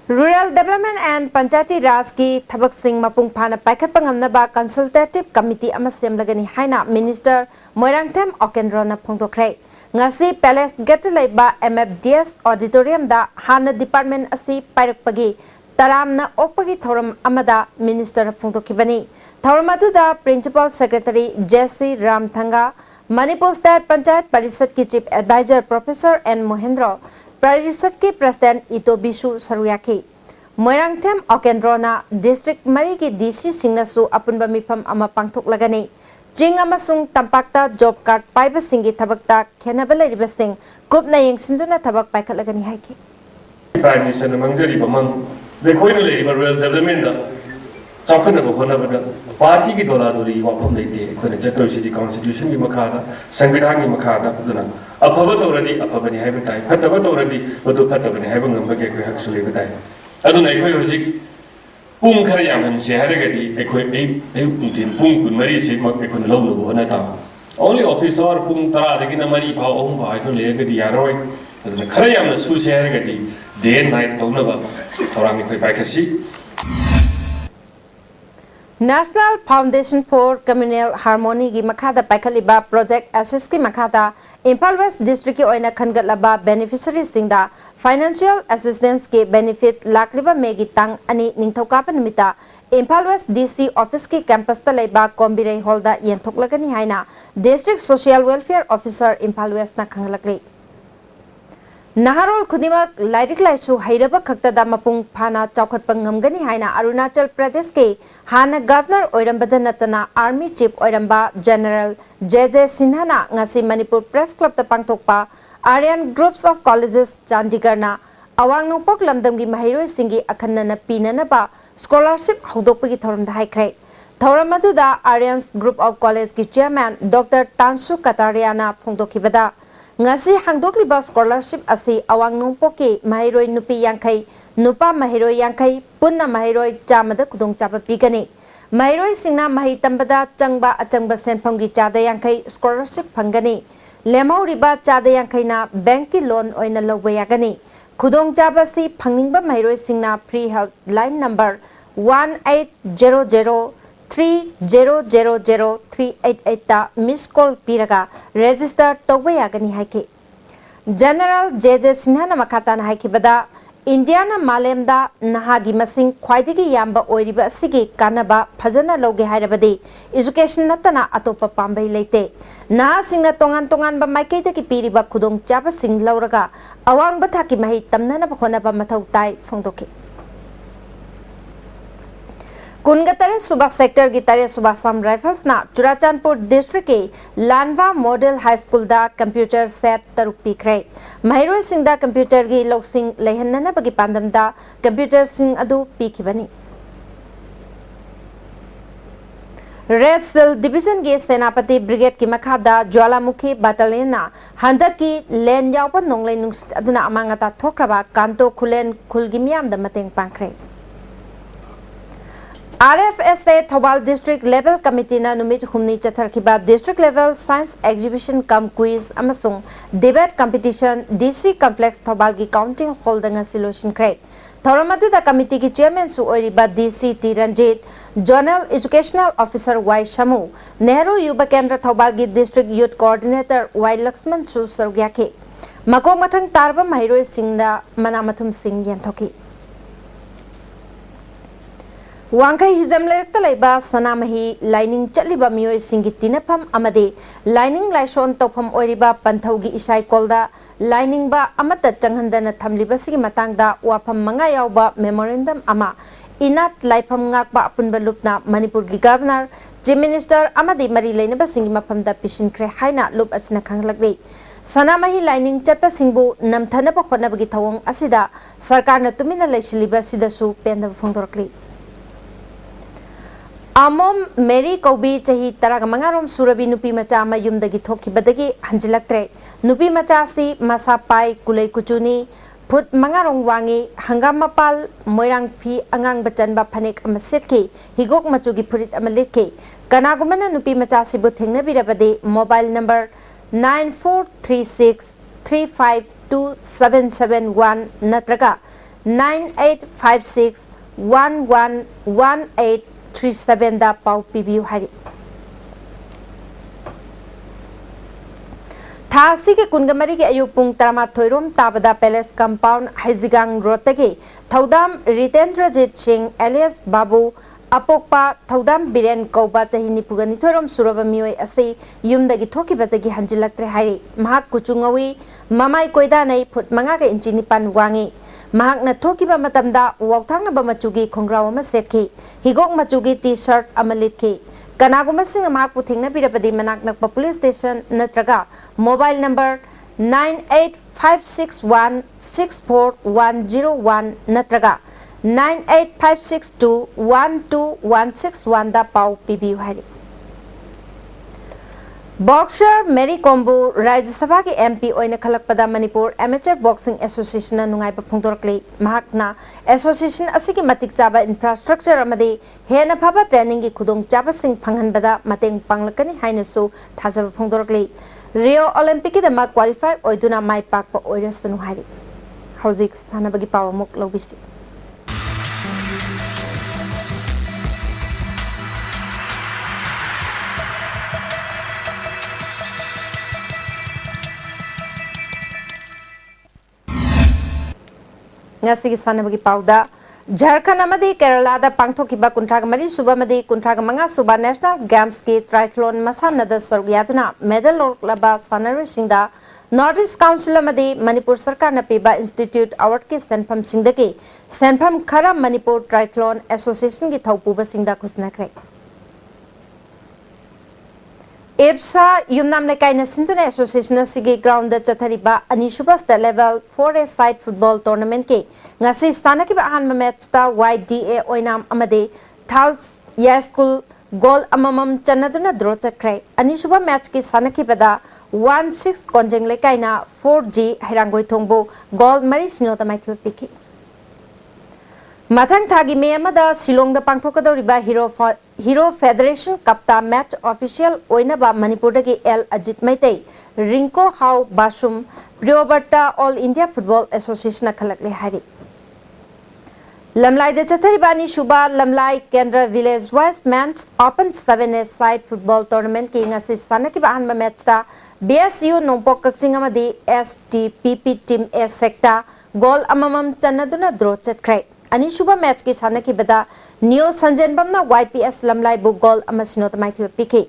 Rural Development and Panchayati Raj ki Thabak Singh Mapung Phana Paikhat Pangamnaba Consultative Committee ama semlagani haina Minister Moirangthem Okendrona phongdokre ngasi Palace Gate laiba MFDS Auditorium da Hana Department asi pairakpagi taramna okpagi thoram amada Minister phongdokibani thoram aduda Principal Secretary JC Ramthanga Manipur State Panchayat Parishad ki Chief Advisor Professor N Mohendra Parishad ki President Ito Bisu Saruyaki Moirangthem Okendrona District Mari ki DC Singnasu apunba mifam ama pangthok lagani Jing amasung tampakta job card paiba singi thabakta khenabala ribasing kupna yengsinduna thabak paikhat lagani haiki Prime Minister mangjari bamang de koina leiba rural development da chakna ba hona bada party ki dola doli wafam leite koina jatoi city constitution ki makhada sangvidhan ki makhada duna afaba toradi afabani haiba tai phataba toradi bodu phatabani haiba ngamba ke koi haksu leiba tai aduna koi hojik pung khara yam han se haragadi ekoi ei tin pung kun mari se mak ekon lawlo bo hona ta only officer pung tara dagi na mari pha ohum ba ai to legadi yaroi aduna khara yam na su se haragadi day and night tawna ba thorang koi paikasi National Foundation for Communal Harmony ki makhada paikhaliba project assess ki makhada Imphal West District ki oina khangatlaba beneficiaries singda financial assistance ke benefit lakliba megi tang ani ningthokapa nimita Imphal West DC office ki campus ta leiba Kombirei hall da yenthoklagani haina District Social Welfare Officer Imphal West na khanglakli Naharol Kudimak Lairik Laisu Hairaba Kaktada Mapung Phana Chaukhatpa ngamgani haina Arunachal Pradesh ke Hana Governor Oirambada Natana Army Chief Oiramba General JJ Sinha na ngasi Manipur Press Club ta pangthokpa Aryan Groups of Colleges Chandigarh na Awang Nongpok Lamdamgi Mahiroi Singi Akhanna na pinanaba scholarship hodokpagi thoramda haikre thoram aduda Aryan Group of College ki Chairman Dr. Tansu Katariana phongdokhibada ngasi hangdokliba scholarship asi awang nungpoke mahiroi nupi yangkai nupa mahiroi yangkai punna mahiroi chamada kudong chapa pigani mahiroi singna mahi tambada changba achangba senphamgi chada yangkai scholarship phangani lemhauriba chada yangkai na bank ki loan oina lawba yagani kudong chaba si phangningba mahiroi singna free helpline number 180003000388 ta miss call piraga register tawba yagani haike general JJ Sinha na makata na haike bada Indiana malemda nahagi masing khwaidigi yamba oiriba asigi kanaba phajana loge hairabadi education natana atopa pambai leite na singna tongan ba maikei ki piriba khudong chaba sing lauraga awang ba thaki mahi tamna na khona ba mathau tai phongdoki कुनगतरे सुबह sector की तरह सुबह सम rifles ना Churachandpur district के लानवा model high school दा computer set तरुक पीखरे महिरोय Singh दा computer की लौसिंग लेहनना बगी पांदम दा कंप्यूटर सिंह अदु पीखिबनी रेड सेल डिवीजन के सेनापति ब्रिगेड की मखादा ज्वालामुखी बटालियन ना हंदक की लेन यावपन नोंगले नुस अदुना अमांगता थोक्रबा कांतो खुलेन खुलगी मियाम दा मतेंग पांखरे RFSA Thobal District Level Committee na numit humni chatharkiba District Level Science Exhibition cum quiz amasung debate competition DC Complex Thobal gi counting hall danga solution crate Thoramadu da committee ki chairman su oiriba DC T Ranjit Zonal Educational Officer Y Shamu Nehru Yuba Kendra Thobal gi District Youth Coordinator Y Laxman su sargyake makong mathang tarba mahiroi singda manamathum sing yanthoki वांखै Hijam लेरक्ता लेबा Sanamahi lining चलिबा मियोय सिंगी तिनफम अमदे lining लाइसोन तोफम ओरिबा पंथौगी इसाई कोलदा lining बा अमत चंगहंदना थमलिबा सिगी मतंगदा वाफम मंगा यावबा memorandum अमा इनात लाइफम ngakba अपुनबा लुपना Manipur की governor chief minister अमदे मरी लेनबा सिंगी मफमदा पिसिनख्रे हाइना loop असना खंगलकले Sanamahi lining चटपा सिंगबु नमथनबा खोनबगी थवंग असिदा सरकारना तुमिना लेसिलिबा सिदसु पेंदब फोंदोरकली Amom Mary Kobi chahi taraga mangarom surabi nupi macha mayum dagi thoki badagi hanjilaktre nupi macha si masa pai kulai kuchuni phut mangarong wangi hangam mapal moirang phi angang bacan ba phanek amasetki higok machugi phurit amaletki kanagumana nupi macha si bu thengna birabade mobile number 9436352771 natraga 98561118 37 da pau pibiu hari थासी के कुनगमरी के अयुक पुंग Tarma थोइरोम ताबदा palace compound हाइजिगांग रोतगे थौदाम रितेंद्रजीत Singh alias बाबू अपोकपा थौदाम villain कौबा चही निपुगनी थोइरोम सुरब मियोय असे युमदगी थोकिबतगी हंजिलक्त्रे हाइरे महाक कुचुंगवी ममाई कोइदा नै foot मंगा के इंची निपान वांगे महाकना थोकिबा मतमदा वाउथांगबा मचुगी खोंग्राव अमा सेटखि हिगोक मचुगी टी शर्ट अमा लिटखि कनागुमा सिंह महाकु थेंगना बिरबदी मनाक नकपा पुलिस स्टेशन नत्रगा मोबाइल नंबर 9856164101 नत्रगा 9856212161 दा पाउ पीबी हाइरे बॉक्सर मेरी कोम्बू राज्य सभा के एमपी ओइन खलकपदा मणिपुर एमेचर बॉक्सिंग एसोसिएशन नुंगाइबा फोंदोरकले महाकना एसोसिएशन असिगी मतिक चाबा इंफ्रास्ट्रक्चर अमदे हेना फाबा ट्रेनिंग की खुदोंग चाबा सिंह फंगहनबदा मतेंग पांगलकनी हाइनसु थाजबा फोंदोरकले रियो ओलंपिक की दमा क्वालिफाई ओइदुना माइ पाकपा ओइरसनु हाइरे हौजिक सानबगी पावमुक लौबिसी ngasi sanabagi pauda Jharkhand amadi Kerala da pangthokiba kuntraga mari suba madi kuntraga manga suba national games ki triathlon masana da sorgyaduna medal laba sanari singda Northeast Council amadi Manipur sarkar na piba institute award ki senpham singdagi senpham khara Manipur triathlon association ki thaupuba singda khusnakre एप्सा युमनाम लेकाइना सिंधुना association सिगी ground चथरिबा अनिशुबस्ता level 4A side football tournament के ngasi स्थानकिबा अहानबा match ता YDA ओइनाम अमदे थाल्स या स्कूल गोल अममम चन्नदुना ड्रॉ चटख्रे अनिशुबा मैच की स्थानकिबदा 16 konjeng lekaina 4G hairangoi thongbu goal mari sino ta maithil piki mathang thagi me amada Shillong da pangthokadoriba Hero Federation Kapta match official oinaba Manipur dagi L Ajit Maitei Rinko Hau Basum Priobarta All India Football Association khalakle hari Lamlai de Chatharibani Shuba Lamlai Kendra Village West Men's Open 7 Side Football Tournament ki ngasi sanaki ba hanba match ta BSU Nongpok Kakching amadi STPP Team A sector goal amamam chanaduna draw chatkrai Ani Shuba match ki sanaki bada Neo Sanjan Bamna YPS Lamlai bu goal amasino tamai thi piki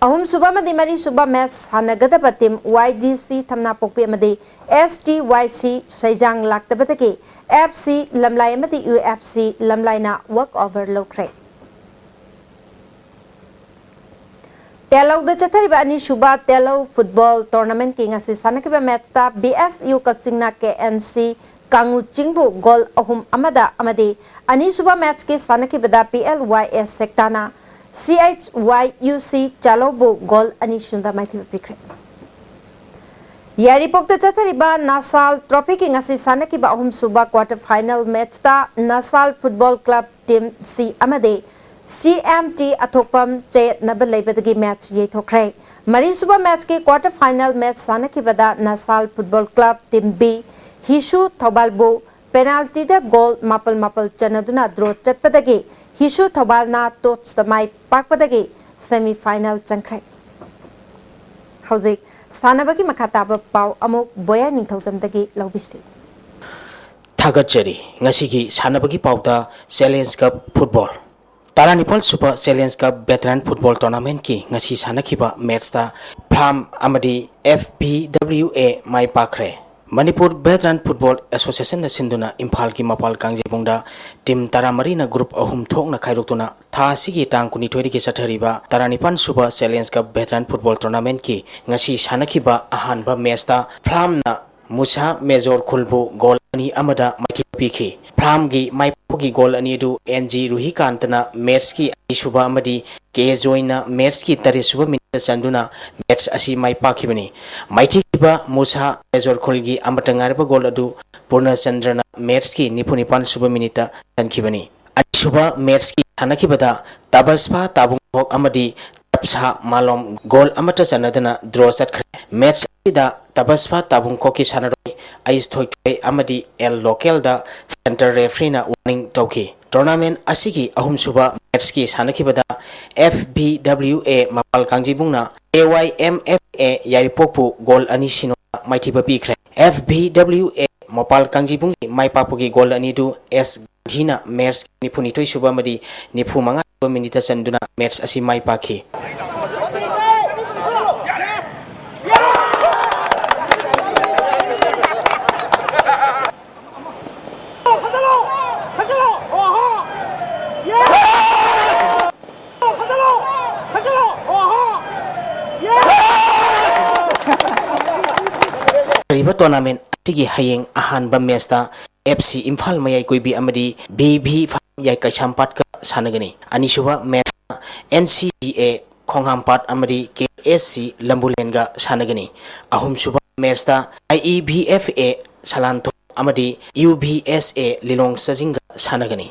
ahum suba madi mari suba match hanagada batim YDC thamna pokpi amadi STYC Saijang laktabataki FC Lamlai amadi UFC Lamlai na work over lokre Telo da chathariba ani Shuba Telo football tournament ki ngasi sanaki ba match ta BSU Kakching na KNC Kangu Chingbu goal ahum amada amadi ani suba match ke sanaki bada PLYS sektana CHYUC Chalobu goal ani shunda maithi pikre Yari pokta chathariba Nasal Trophy ki ngasi sanaki ba ahum suba quarter final match ta Nasal Football Club team C amade CMT athokpam che nabal leibadagi match ye thokre mari suba match ke quarter final match sanaki bada Nasal Football Club team B Hishu Thobalbu penalty da goal mapal chanaduna draw chatpadagi Hishu Thobalna tots the mai pakpadagi semi final changkhai Hauzik sanabagi makhataba pau amuk boya ningthaujamdagi lobisi Thagachari ngasigi sanabagi pauta Challenge Cup Football Taranipal Super Challenge Cup Veteran Football Tournament ki ngasi sanakiba match ta Pham amadi FPWA mai pakre Manipur Veteran Football Association na sinduna Imphal ki mapal kangjebungda team taramari na group ahum thok na khairotuna tha sigi tang kuni thori ki sathariba taranipan suba Challenge Cup Veteran Football Tournament ki ngasi sanakhiba ahanba match ta Phlam na Musa Major Khulbu goal ani amada maithi pikhi Phlam gi maipogi goal ani du NG Ruhikantna match ki isuba amadi ke joina match ki tare suba minute sanduna match asi mai pakhibani maithi ba Musa Major Khulgi amatangarba goal adu Purna Chandrana match ki nipunipan suba minute sankhibani ani suba match ki thanakibada Tabaspa Tabung Hok amadi Tapsa Malom goal amata chanadana draw chatkre match da Tabaspa Tabung Koki sanaroi ais thoikoi amadi el local da center referee na warning tauki tournament asigi ahum suba match ki sanakibada FBWA mapal kangjibungna AYMFA yaripokpu goal ani sino maithiba pikre FBWA mapal kangjibung maipapugi goal ani du S Dhina match nipuni toi suba madi nipu manga minute sanduna match asi maipakhi Riba tournament tigi hayeng ahanba match ta FC Imphal mayai koibi amadi BB yai kaichampat ka sanagani anisuba match NCDA Khonghampat amadi KSC Lambulenga sanagani ahum suba match ta IEBFA Salanto amadi UBSA Lilong Sajinga sanagani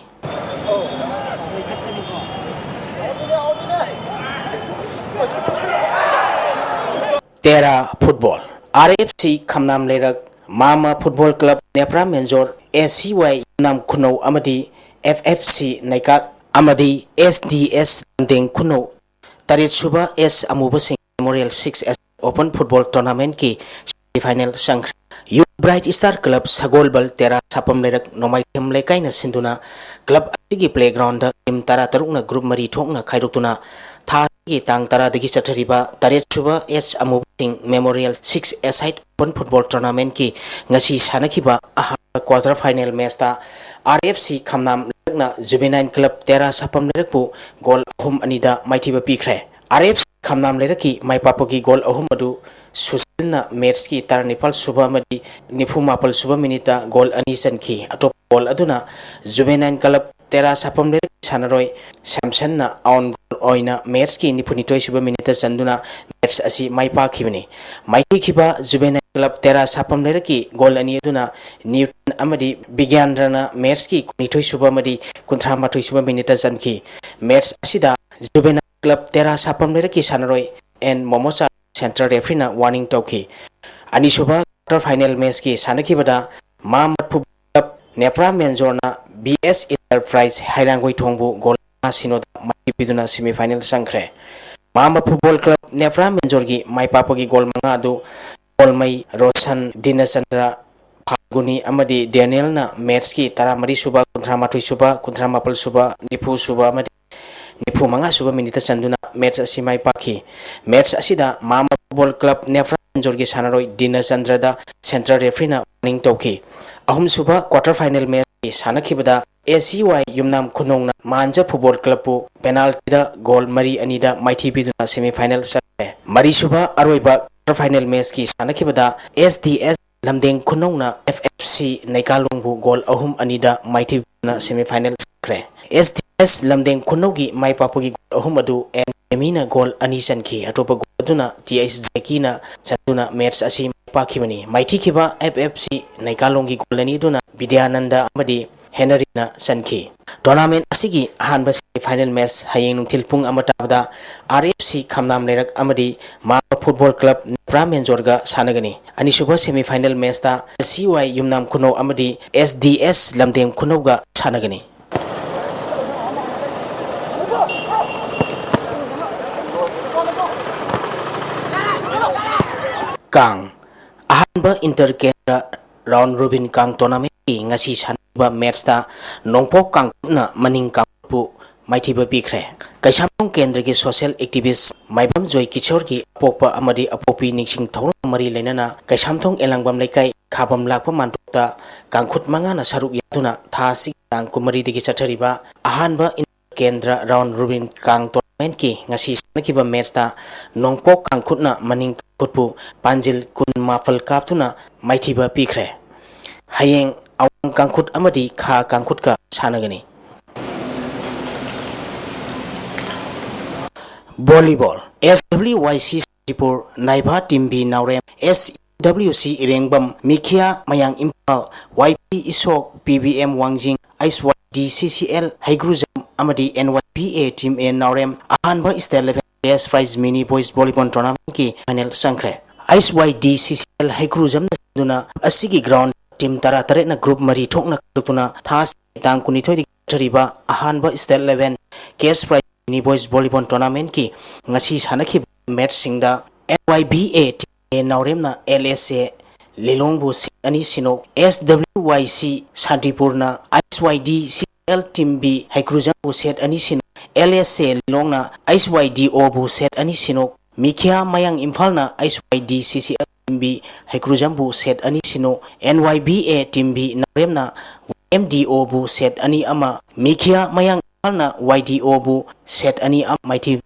Tera Football RFC Khamnam Lerak Mama Football Club Nepra Menjor SCY Nam Kuno amadi FFC Naikat amadi SDS Deng Kuno Tarit Suba S Amuba Singh Memorial 6S Open Football Tournament ki final sang You Bright Star Club Sagolbal Tera Sapam Lerak Nomai Them Lekai na Sinduna Club Asigi Playground da Tim Tara Taruk na Group Mari Thok na Khairutuna Tha ki tang tara dagi chathariba Taret Suba S Amuba Singh Memorial 6S Open Football Tournament ki ngasi sanakhiba quarter final match ta RFC Khamnam na Juvenile Club Tera Sapam Lerakpu goal ahum anida maithiba pikre RFC Khamnam Leraki maipapogi goal ahum adu Susilna match ki Taranipal Suba madi Nifu Mapal Suba minita goal ani sanki atop goal aduna Juvenile Club Tera Sapam Sanaroi, Samson na on oina Mers ki Nipunito Suba Minita Sanduna, Mers asi Maipa Kibini. Mighty Kiba, Zubena Club Tera Sapam Leraki, Gol and Yeduna, Newton Amadi, Bigandrana, Merski, Kunito Subamadi, Kuntrama to Suba Minita Sanki, Mers Asida, Zubena Club Tera Sapam Leraki Sanaroi, and Momosa Central Refrina warning Toki. Anishuba final Meski Sanaki Bada, Mamat Club Nepra Menzorna, BS Enterprise, Hairangui Tombu, Gol Sino, Mapiduna semi-final Sankre. Mama Football Club, Nepra Menzorgi, my Papagi Gol Mangado, Golmai, Rosan, Dinasandra, Paguni, Amadi, Daniel na, Merski, Taramari Suba, Kuntramatui Suba, Kuntramapal Suba, Nipu Suba, Amadi, Nipu Manga Suba Minita Sanduna, Mets Asimai Paki, Mets Asida, Mama Football Club, Nepra Menzorgi Sanaroi, Dinasandrada, Central Refrina, Ning Toki. Ahum Suba quarter final match Sanakibada ACY Yumnam Kunong Manja Football Club penalty goal Mari Anida Mighty Biduna semi final Mari Suba Aroiba quarter final match Sanakibada SDS Lamdeng Kunong FFC Naikalungbu goal Ahum Anida Mighty Biduna semi final SDS Lamdeng Kunogi Mai Papugi Ahumadu and Emina goal Anisan Ki Atopa Goduna TS Zekina Sanduna match Asim Pakimani, Mighty Kiba FFC, Naikalongi Golani Duna, Vidyananda Amadi, Henrina Sanki. Tournament Asigi, Hanbas final match, Haying Tilpung Amatabda, RFC Kamnam Lerak Amadi, Mama Football Club, Pramen Jorga Sanagani, Anishuba semi final match, CY Yumnam Kuno Amadi, SDS Lamdem Kunoga Sanagani. Kang Ahanba Intercanada Round Robin Kang Tournament ngasi sanba match ta nongpok kang na maning kangpu Mighty Bikre Kaishamong Kendra ki social activist Maibam Joy Kichor ki Popa Amadi Apopi Nixing Thong Mari Lenana Kaishamthong Elangbam Lekai Kabam Lakpa Mantukta Kangkut Mangana Saruk Yatuna Thasi Kang Kumari Digi Chatariba Ahanba Intercanada Round Robin Kang Tournament ki ngasi sanakiba match ta nongpok kangkut na maning Putpu Panjil Kun Mafal Kaptuna Mighty Bikre Hayeng Awang Kangkut Amadi Kha Kangkut ka Sanagani. Volleyball SWYC Sipur Naiba Timbi Naurem SWC Irengbam Mikia Mayang Impal YP Isok PBM Wangjing ISYD CCL Haigruzam Amadi NYPA Team A Naurem Ahanba State Best Prize Mini Boys Volleyball Tournament ki final Sankre ISYD CCL Haigruzam Duna Asigi Ground Team Tara Tare na Group Mari Thokna Dutuna Thas Tang Kunithoi Tariba Ahanba State 11 Case Prize Mini Boys Volleyball Tournament ki ngasi sanaki match singda NYBA Team Naurem na LSA Lilongbu Ani Sino SWYC Santipurna ISYD CCL Team B Haigruzam set Ani Sino LSA Lilongna ISYDO bu set Ani Sino Mikia Mayang Imphalna ISYD CCL Team B Haigruzam bu set Ani Sino NYBA Team B Nauremna MDO bu set Ani ama Mikia Mayang Imphalna YDO bu set Ani ama Mighty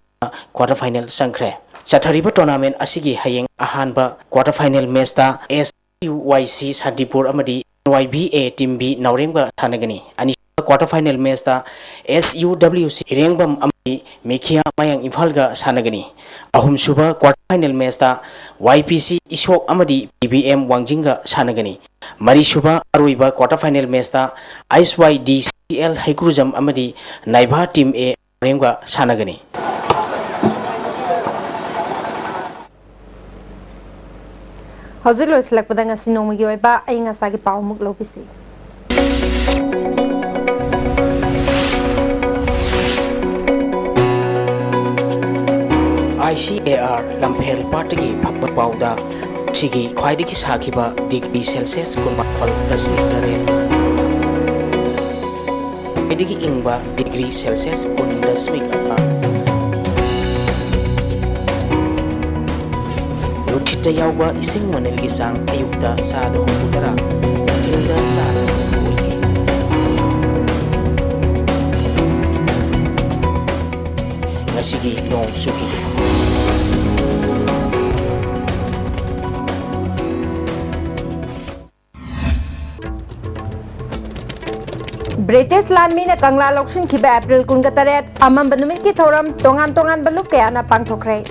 quarter final Sankre Chathariba tournament asigi hayeng ahanba quarter final match ta SUYC Santipur amadi NYBA Team B Nauremga thanagani ani quarter final match ta SUWC Irengbam amadi Mikia Mayang Imphalga sanagani ahum suba quarter final match ta YPC Isok amadi PBM Wangjinga sanagani mari suba aruiba quarter final match ta ISYD CL Haigruzam amadi Naiba Team A Nauremga sanagani. Hozir loislak pada ngasi nomagi oiba ai ngasagi paumuk lopisi. ICAR Lampel Partigi Pakpa Pauda Sigi Kwaidiki Sakiba Degree Celsius Kunmafal Dasmitare Kwaidiki Ingba Degree Celsius Kundasmika Luchita Yauba Ising Manilgi Sang Ayukta Sada Hukutara Tilda Sada Hukuiki Ngasigi Nong Sukiki British Landmina Kangla Lokshin Kiba April Kungataret, Amam Banumiki Thoram, Tongan Balukana Pangtokre.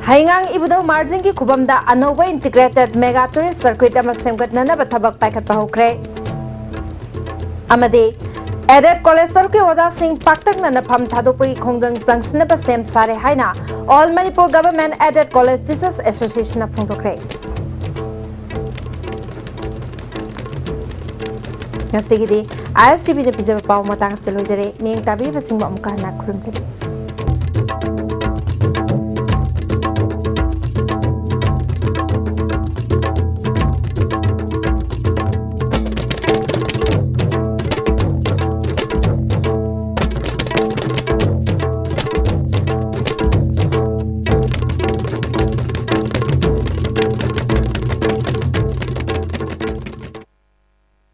Haingang Ibudo Marzinki Kubamda Anova Integrated Mega Tourist Circuit Amasemgat Nana Batabak Pakat Pahokre. Amade, Added College Circuit was asking Paktak Nana Pam Tadopi Kongdang Jangsnaba Sem Sare Haina, All Manipur Government Added College Teachers Association of Pungtokre. Ngasigidi ISTV na pizza pa matang sa lojere ming tabi basing mo amka na kurumjari.